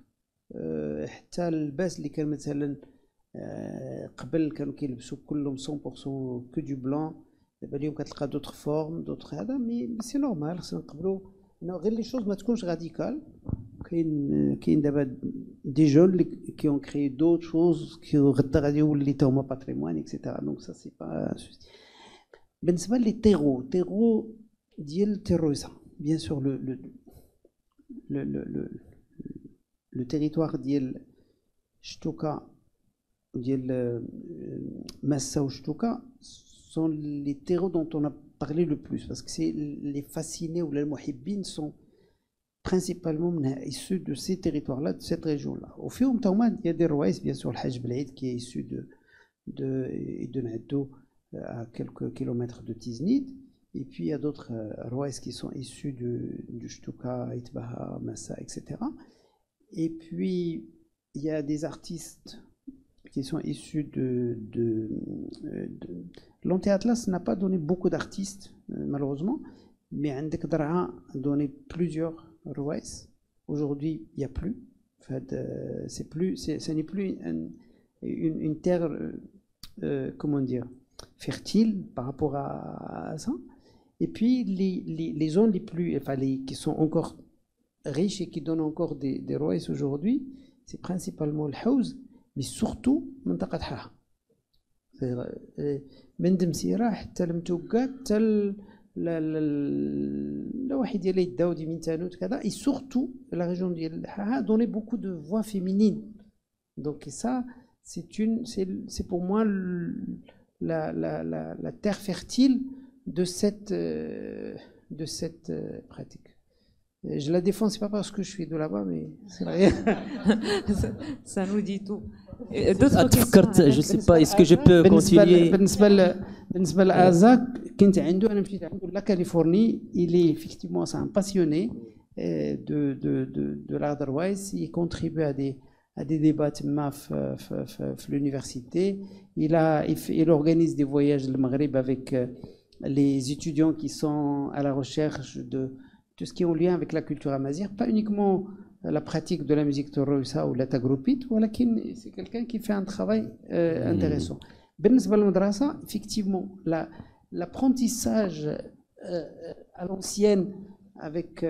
حتى اللباس اللي كان مثلا قبل كانوا كيلبسوا كلهم 100% كو دو بلان، دابا اليوم كتلقى دوطخ فورم دوطخ هذا، مي سي نورمال خصنا نقبلوا غير لي شوز ما تكونش راديكال. كاين دابا دي جون كي اون كريي دوت شوز كي غدا غادي يولي تا هما باتريمون اكسيتيرا، دونك سا سي با. بالنسبه لي تيغو ديال التيرويزا، بيان سور لو تيريتوار ديال شتوكا ديال ماسا وشتوكا sont les terreaux dont on a parlé le plus, parce que c'est les fascinés ou les muhibbin sont principalement issus de ces territoires-là, de cette région-là. Au fur et à mesure, il y a des rois, bien sûr, le Hajj Blaïd qui est issu de Naddo à quelques kilomètres de Tiznit, Et puis il y a d'autres rouaïs qui sont issus du Shtuka, Itbaha, Massa, etc. Et puis il y a des artistes qui sont issus de l'Anti-Atlas n'a pas donné beaucoup d'artistes, malheureusement, mais Andek Draa a donné plusieurs rouaïs. Aujourd'hui, il n'y a plus. En fait, ce n'est plus une terre, comment dire, fertile par rapport à ça. Et puis, les zones les plus, enfin, qui sont encore riches et qui donnent encore des rouaïs aujourd'hui, c'est principalement le Haouz, mais surtout منطقة حاحة. من دمسيرة حتى المتوقع حتى الواحد ديال الداودي من تانوت كذا. Et surtout, la région ديال حاحة a donné beaucoup de voix féminines. Donc ça, c'est pour moi la terre fertile de cette pratique. Je la défends, c'est pas parce que je suis de là-bas, mais c'est vrai. Ça nous dit tout. Je sais pas, est-ce que je peux continuer? بالنسبة لآزاك كنت عنده أنا مشيت عنده لا كاليفورني. Il est effectivement un passionné de l'art d'Arwaïs. Il contribue à des débats à l'université. Il organise des voyages au Maghreb avec les étudiants qui sont à la recherche de tout ce qui est en lien avec la culture amazigh, pas uniquement la pratique de la musique tarouissa ou la tagroupite, mais c'est quelqu'un qui fait un travail intéressant. بالنسبة للمدرسة, effectivement, l'apprentissage à l'ancienne avec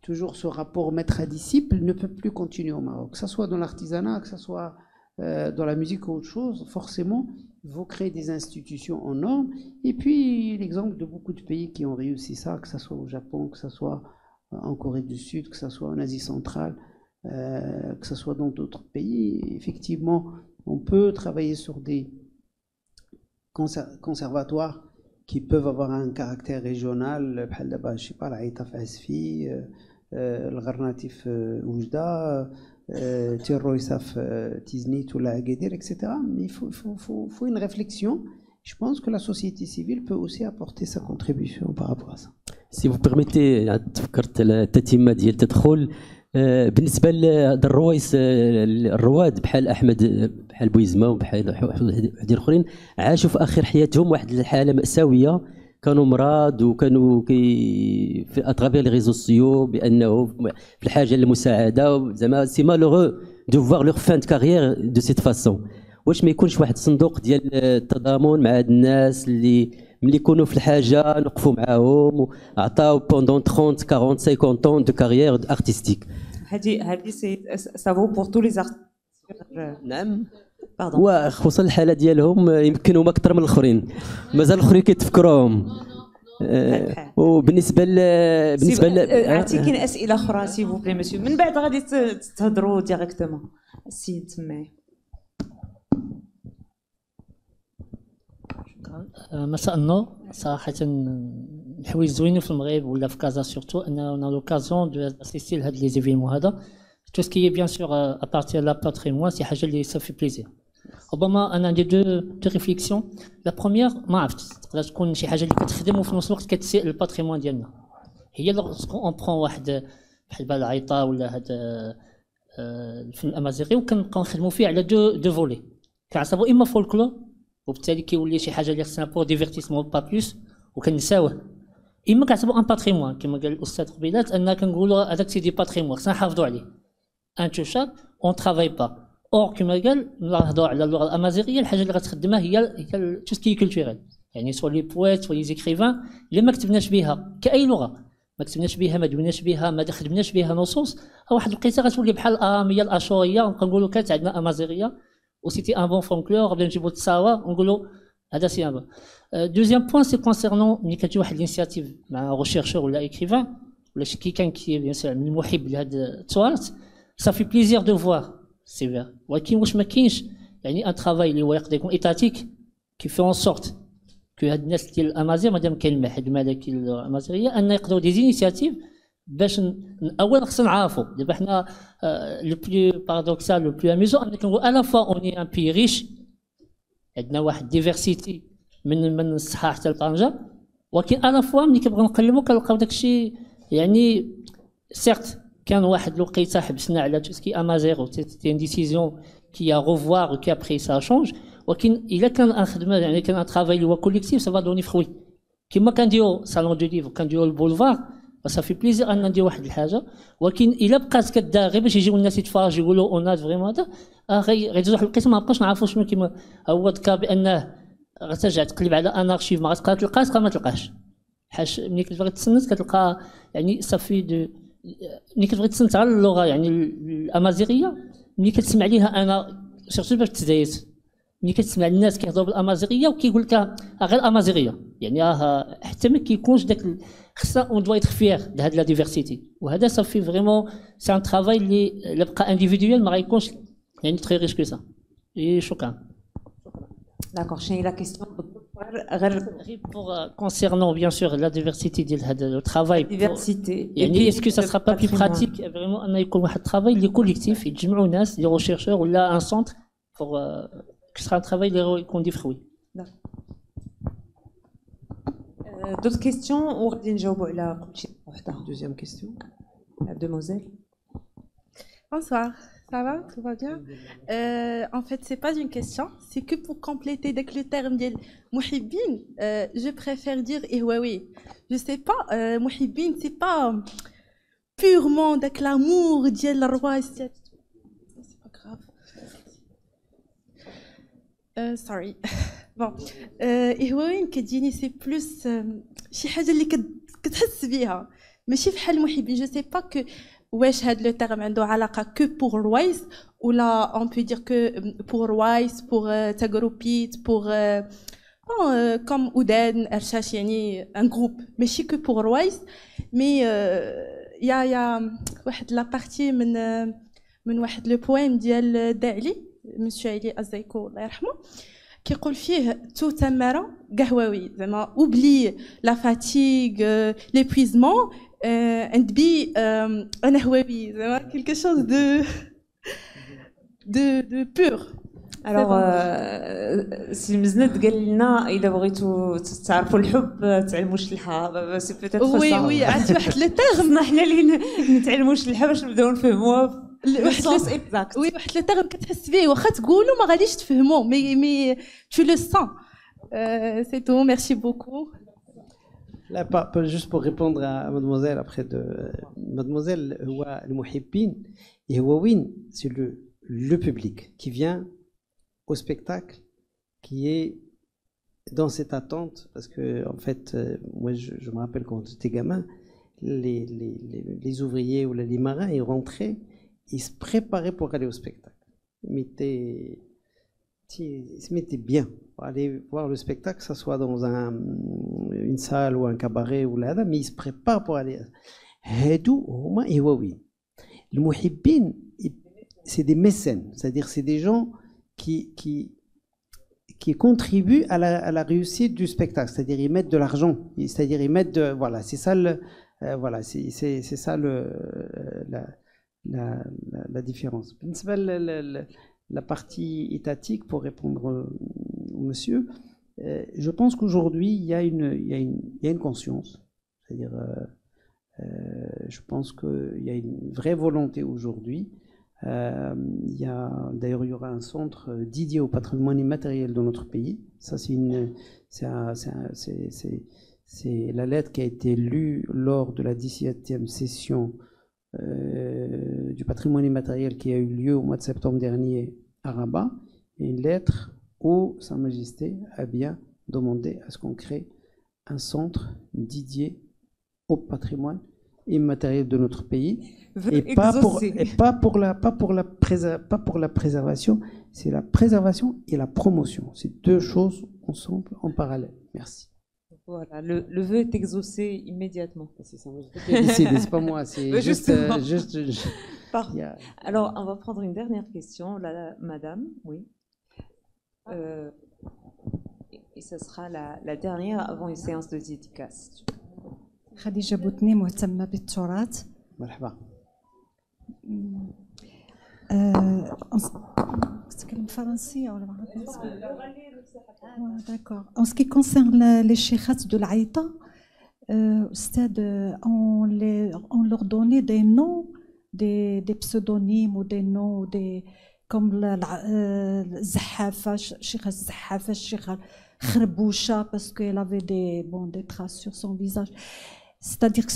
toujours ce rapport maître à disciple ne peut plus continuer au Maroc, que ce soit dans l'artisanat, que ce soit dans la musique ou autre chose. Forcément, il faut créer des institutions en normes. Et puis l'exemple de beaucoup de pays qui ont réussi ça, que ce soit au Japon, que ce soit en Corée du Sud, que ce soit en Asie centrale, que ce soit dans d'autres pays. Effectivement, on peut travailler sur des conservatoires qui peuvent avoir un caractère régional, je sais pas, l'Aïta في عسفي, الغرناطي في وجدة, Tiroïsa في Tiznit ou la Agadir, etc. Mais il faut une réflexion. Je pense que la société civile peut aussi apporter sa contribution par rapport à ça. Si vous permettez, تفكرت التتمة ديال التدخل بالنسبه الرواد بحال احمد بحال بويزما وبحال واحد الاخرين عاشوا في اخر حياتهم واحد الحاله ماساويه. كانوا مرض وكانوا في اترافير لي ريزو سوسيو بانه في الحاجه للمساعده زعما سي مالوغو دو فوار لور فان دو كارير دو سيت فاسون. واش ما يكونش واحد الصندوق ديال التضامن مع هاد الناس اللي ملي يكونوا في الحاجه نوقفوا معاهم وعطاو بوندون 30 40 50 طون دو كارير ارتستيك. هذه ça vaut pour tous les artistes. نعم. وخصوصا الحاله ديالهم يمكن هما اكثر من الاخرين، مازال الاخرين كيتفكروهم. وبالنسبه اعطيكي اسئله اخرى سي فو بلي مسيو، من بعد غادي تهضروا ديريكتومون. السيد تماي. مساء النور. صراحة الحوايج زوينين في المغرب ولا في كازا سورتو اننا اون لوكازيون دو اسيستي لهاد لي زيفينمون هذا. تو سكي بيان سور ابارتير لا باتريمون سي حاجة اللي سافي بليزير. ربما انا عندي دو ريفليكسيون. لا بروميير ما عرفتش تقدر تكون شي حاجة اللي كتخدم وفي نفس الوقت كتسيء الباتريمون ديالنا. هي اون برون واحد بحال العيطة ولا هاد الفن الامازيغي وكنبقاو نخدموا فيه على دو فولي. كنعتبروا اما فولكلور وبالتالي كيولي شي حاجه اللي خصنا بور ديفيرتيسمون با بلوس وكنساوه، اما كنعتبروا ان باتريمون كما قال الاستاذ قبيلات ان كنقولوا هذاك سي دي باتريمون خصنا نحافظوا عليه انتوشاب اون ترافاي با. اور كما قال نهضروا على اللغه الامازيغيه، الحاجه اللي غتخدمها هي تو سكي كولتوريل، يعني سوا لي بويت سوا لي زيكريفان اللي ما كتبناش بها كاي لغه، ما كتبناش بها ما دوناش بها ما خدمناش بها نصوص، واحد الوقيته غتولي بحال الاراميه الاشوريه ونبقى نقولوا كانت عندنا امازيغيه وسيتي ان بون فولكلور غادي نجيبو التساوى ونقولوا هذا سي ان بون. دوزيام بوين سي كونسيرنون ملي كتجي واحد لينيسياتيف مع ريشيرشور ولا ايكريفان ولا شي كي كان كي بيان سور من المحب لهذا التراث صافي بليزير دو فوار سي فير. ولكن واش ما كاينش يعني ان ترافاي اللي هو يقدر يكون ايتاتيك كي في اون سورت كو هاد الناس ديال الامازيغ مادام كاين المعهد الملكي الامازيغيه ان يقدروا دي زينيسياتيف باش اولا خصنا نعرفوا. دابا حنا لو بلو بارادوكسال لو بلو اميزون ان كنقول الا فوا اوني ان بي ريش، عندنا واحد ديفيرسيتي من الصحه حتى لطنجه، ولكن انا فوا ملي كنبغيو نقلبوا كنلقاو داكشي يعني سيرت كان واحد الوقيته حبسنا على توسكي امازيغ سيتي ان ديسيزيون كي ا ريفوار كي ابري سا شونج ولكن الا كان خدمه يعني كان ان ترافاي اللي هو كوليكتيف سافا دوني فروي كيما كنديرو صالون دو ليفر كنديرو البولفار صافي بليزير ان ندير واحد الحاجه ولكن الا بقات كدار غير باش يجيو الناس يتفرجوا يقولوا اونات فريمون هذا غيدوزو واحد القسم ما بقاش نعرفوا شنو كيما هو ذكر بانه غترجع تقلب على ان ارشيف ما غتلقى تلقى ما تلقاش حاش ملي كتبغي تسنت كتلقى يعني صافي دو ملي كتبغي تسنت على اللغه يعني الامازيغيه ملي كتسمع ليها انا سيرتو باش تزايد ملي كتسمع الناس كيهضروا بالامازيغيه وكيقول لك غير امازيغيه يعني حتى ما كيكونش داك خصنا اون دوا يتر فيير لهاد لا ديفيرسيتي وهذا صافي فريمون سي ان ترافاي اللي بقى انديفيدويل ما غيكونش يعني تري ريش كو سا شكرا. D'accord, j'ai la question. Pour concernant bien sûr la diversité de le travail. Diversité. Est-ce que ça sera pas plus pratique vraiment أن يكون واحد travail اللي collectif يتجمعوا ناس les chercheurs ولا un centre pour que ce sera un travail اللي يكون دي fruits. D'autres questions ou غادي نجاوبوا على كلشي وحده. Deuxième question. Demoiselle. Bonsoir. Ça va, tout va bien. En fait, c'est pas une question, c'est que pour compléter dès que le terme de Mouhibin, je préfère dire Ihwawi. Je sais pas, Mouhibin, c'est pas purement de l'amour de la roi. C'est pas grave. Sorry. Bon, Ihwawi, c'est plus شي حاجة اللي كتحس بيها ماشي بحال Mouhibin. Je sais pas que واش هاد لو تيرم عنده علاقه كو بور رويس ولا اون بو دير كو بور رويس بور تاغروبيت بور كوم اودان ارشاش يعني ان جروب ماشي كو بور رويس مي يا واحد لا بارتي من واحد لو بويم ديال داعلي مسيو علي ازايكو الله يرحمه كيقول فيه تو تماره قهووي زعما اوبلي لا فاتيغ ليبويزمون and be un ahwawi, quelque chose de pur. Alors, si مزند قال لنا إذا بغيتوا تعرفوا الحب تعلموا الشلحة سي بوتيتر سا. وي وي عرفتي واحد لو تيرم حنا اللي نتعلموا الشلحة باش نبداو نفهموها واحد اكزاكت. وي واحد لو تيرم كتحس به واخا تقولوا ما غاديش تفهموه مي tu le sens. C'est tout, merci beaucoup. Là, pas juste pour répondre à mademoiselle après de mademoiselle le Mouhibin et Hawawin, c'est le public qui vient au spectacle, qui est dans cette attente parce que en fait moi je me rappelle quand j'étais gamin les ouvriers ou les marins ils rentraient, ils se préparaient pour aller au spectacle. Ils se mettaient bien pour aller voir le spectacle, que ce soit dans une salle ou un cabaret ou là, mais ils se préparent pour aller. Le Mouhibin, c'est des mécènes, c'est-à-dire c'est des gens qui contribuent à la réussite du spectacle, c'est-à-dire ils mettent de l'argent, c'est-à-dire ils mettent de, voilà, c'est ça le, voilà, c'est ça la différence. La partie étatique, pour répondre au monsieur, je pense qu'aujourd'hui, il y a une conscience. C'est-à-dire, je pense qu'il y a une vraie volonté aujourd'hui. D'ailleurs, il y aura un centre dédié au patrimoine immatériel dans notre pays. Ça, c'est la lettre qui a été lue lors de la 17e session du patrimoine immatériel qui a eu lieu au mois de septembre dernier à Rabat, et une lettre où Sa Majesté a bien demandé à ce qu'on crée un centre dédié au patrimoine immatériel de notre pays et pas pour la préservation, c'est la préservation et la promotion. C'est deux choses ensemble en parallèle. Merci. Voilà, le vœu est exaucé immédiatement. C'est ça, c'est pas moi, c'est juste. Alors, on va prendre une dernière question, madame, oui. Et ce sera la dernière avant une séance de dédicace. خديجة بوتني مهتمة بالتراث. مرحبا. نتكلم D'accord. En ce qui concerne les cheikhats de l'Aïta, on leur donnait des noms, des pseudonymes ou des noms, comme Zahafa, Cheikh Zahafa, Cheikh Khrboucha, parce qu'elle avait des traces sur son visage. C'est-à-dire que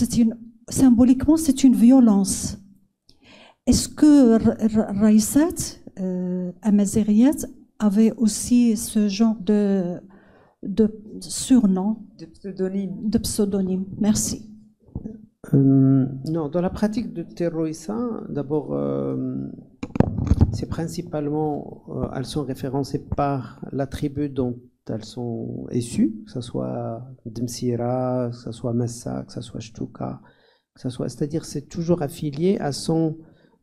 symboliquement, c'est une violence. Est-ce que Raïsat, Amazériat, avait aussi ce genre de surnom, de pseudonyme? Merci. Non, dans la pratique de Terroïsa, d'abord, c'est principalement, elles sont référencées par la tribu dont elles sont issues, que ce soit Dmsira, que ce soit Massa, que ce soit Shtouka, c'est-à-dire c'est toujours affilié à son,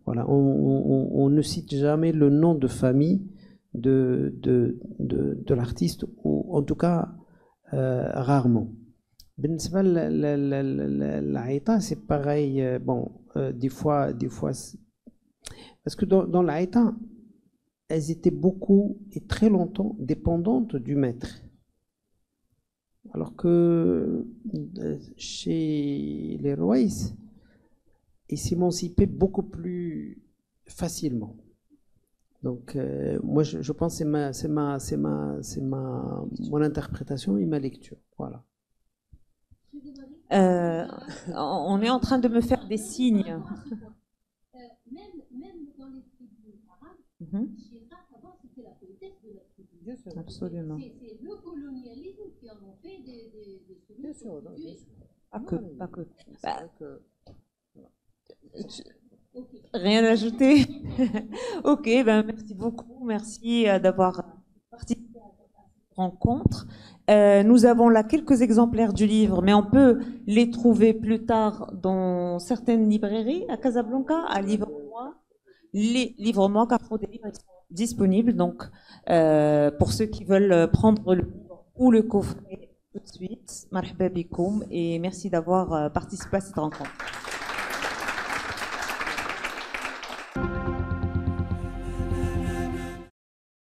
voilà, on ne cite jamais le nom de famille de l'artiste, ou en tout cas rarement. L'Aïta, c'est pareil, des fois, parce que dans l'Aïta, elles étaient beaucoup et très longtemps dépendantes du maître. Alors que chez les Rouaïs, ils s'émancipaient beaucoup plus facilement. Donc, moi, je pense que c'est mon interprétation et ma lecture. Voilà. On est en train de me faire des signes. Même dans les tribus arabes, avant c'était la poétesse de la tribu. Bien sûr, absolument. C'est le colonialisme qui en ont fait des bien sûr, bien sûr. Pas que. Rien à ajouter. Ok, merci beaucoup. Merci d'avoir participé à cette rencontre. Nous avons là quelques exemplaires du livre, mais on peut les trouver plus tard dans certaines librairies à Casablanca, à Livre-moi. Les Livre-moi, Carrefour des livres, sont disponibles. Donc, pour ceux qui veulent prendre le livre ou le coffret tout de suite, marhaba bikoum, et merci d'avoir participé à cette rencontre.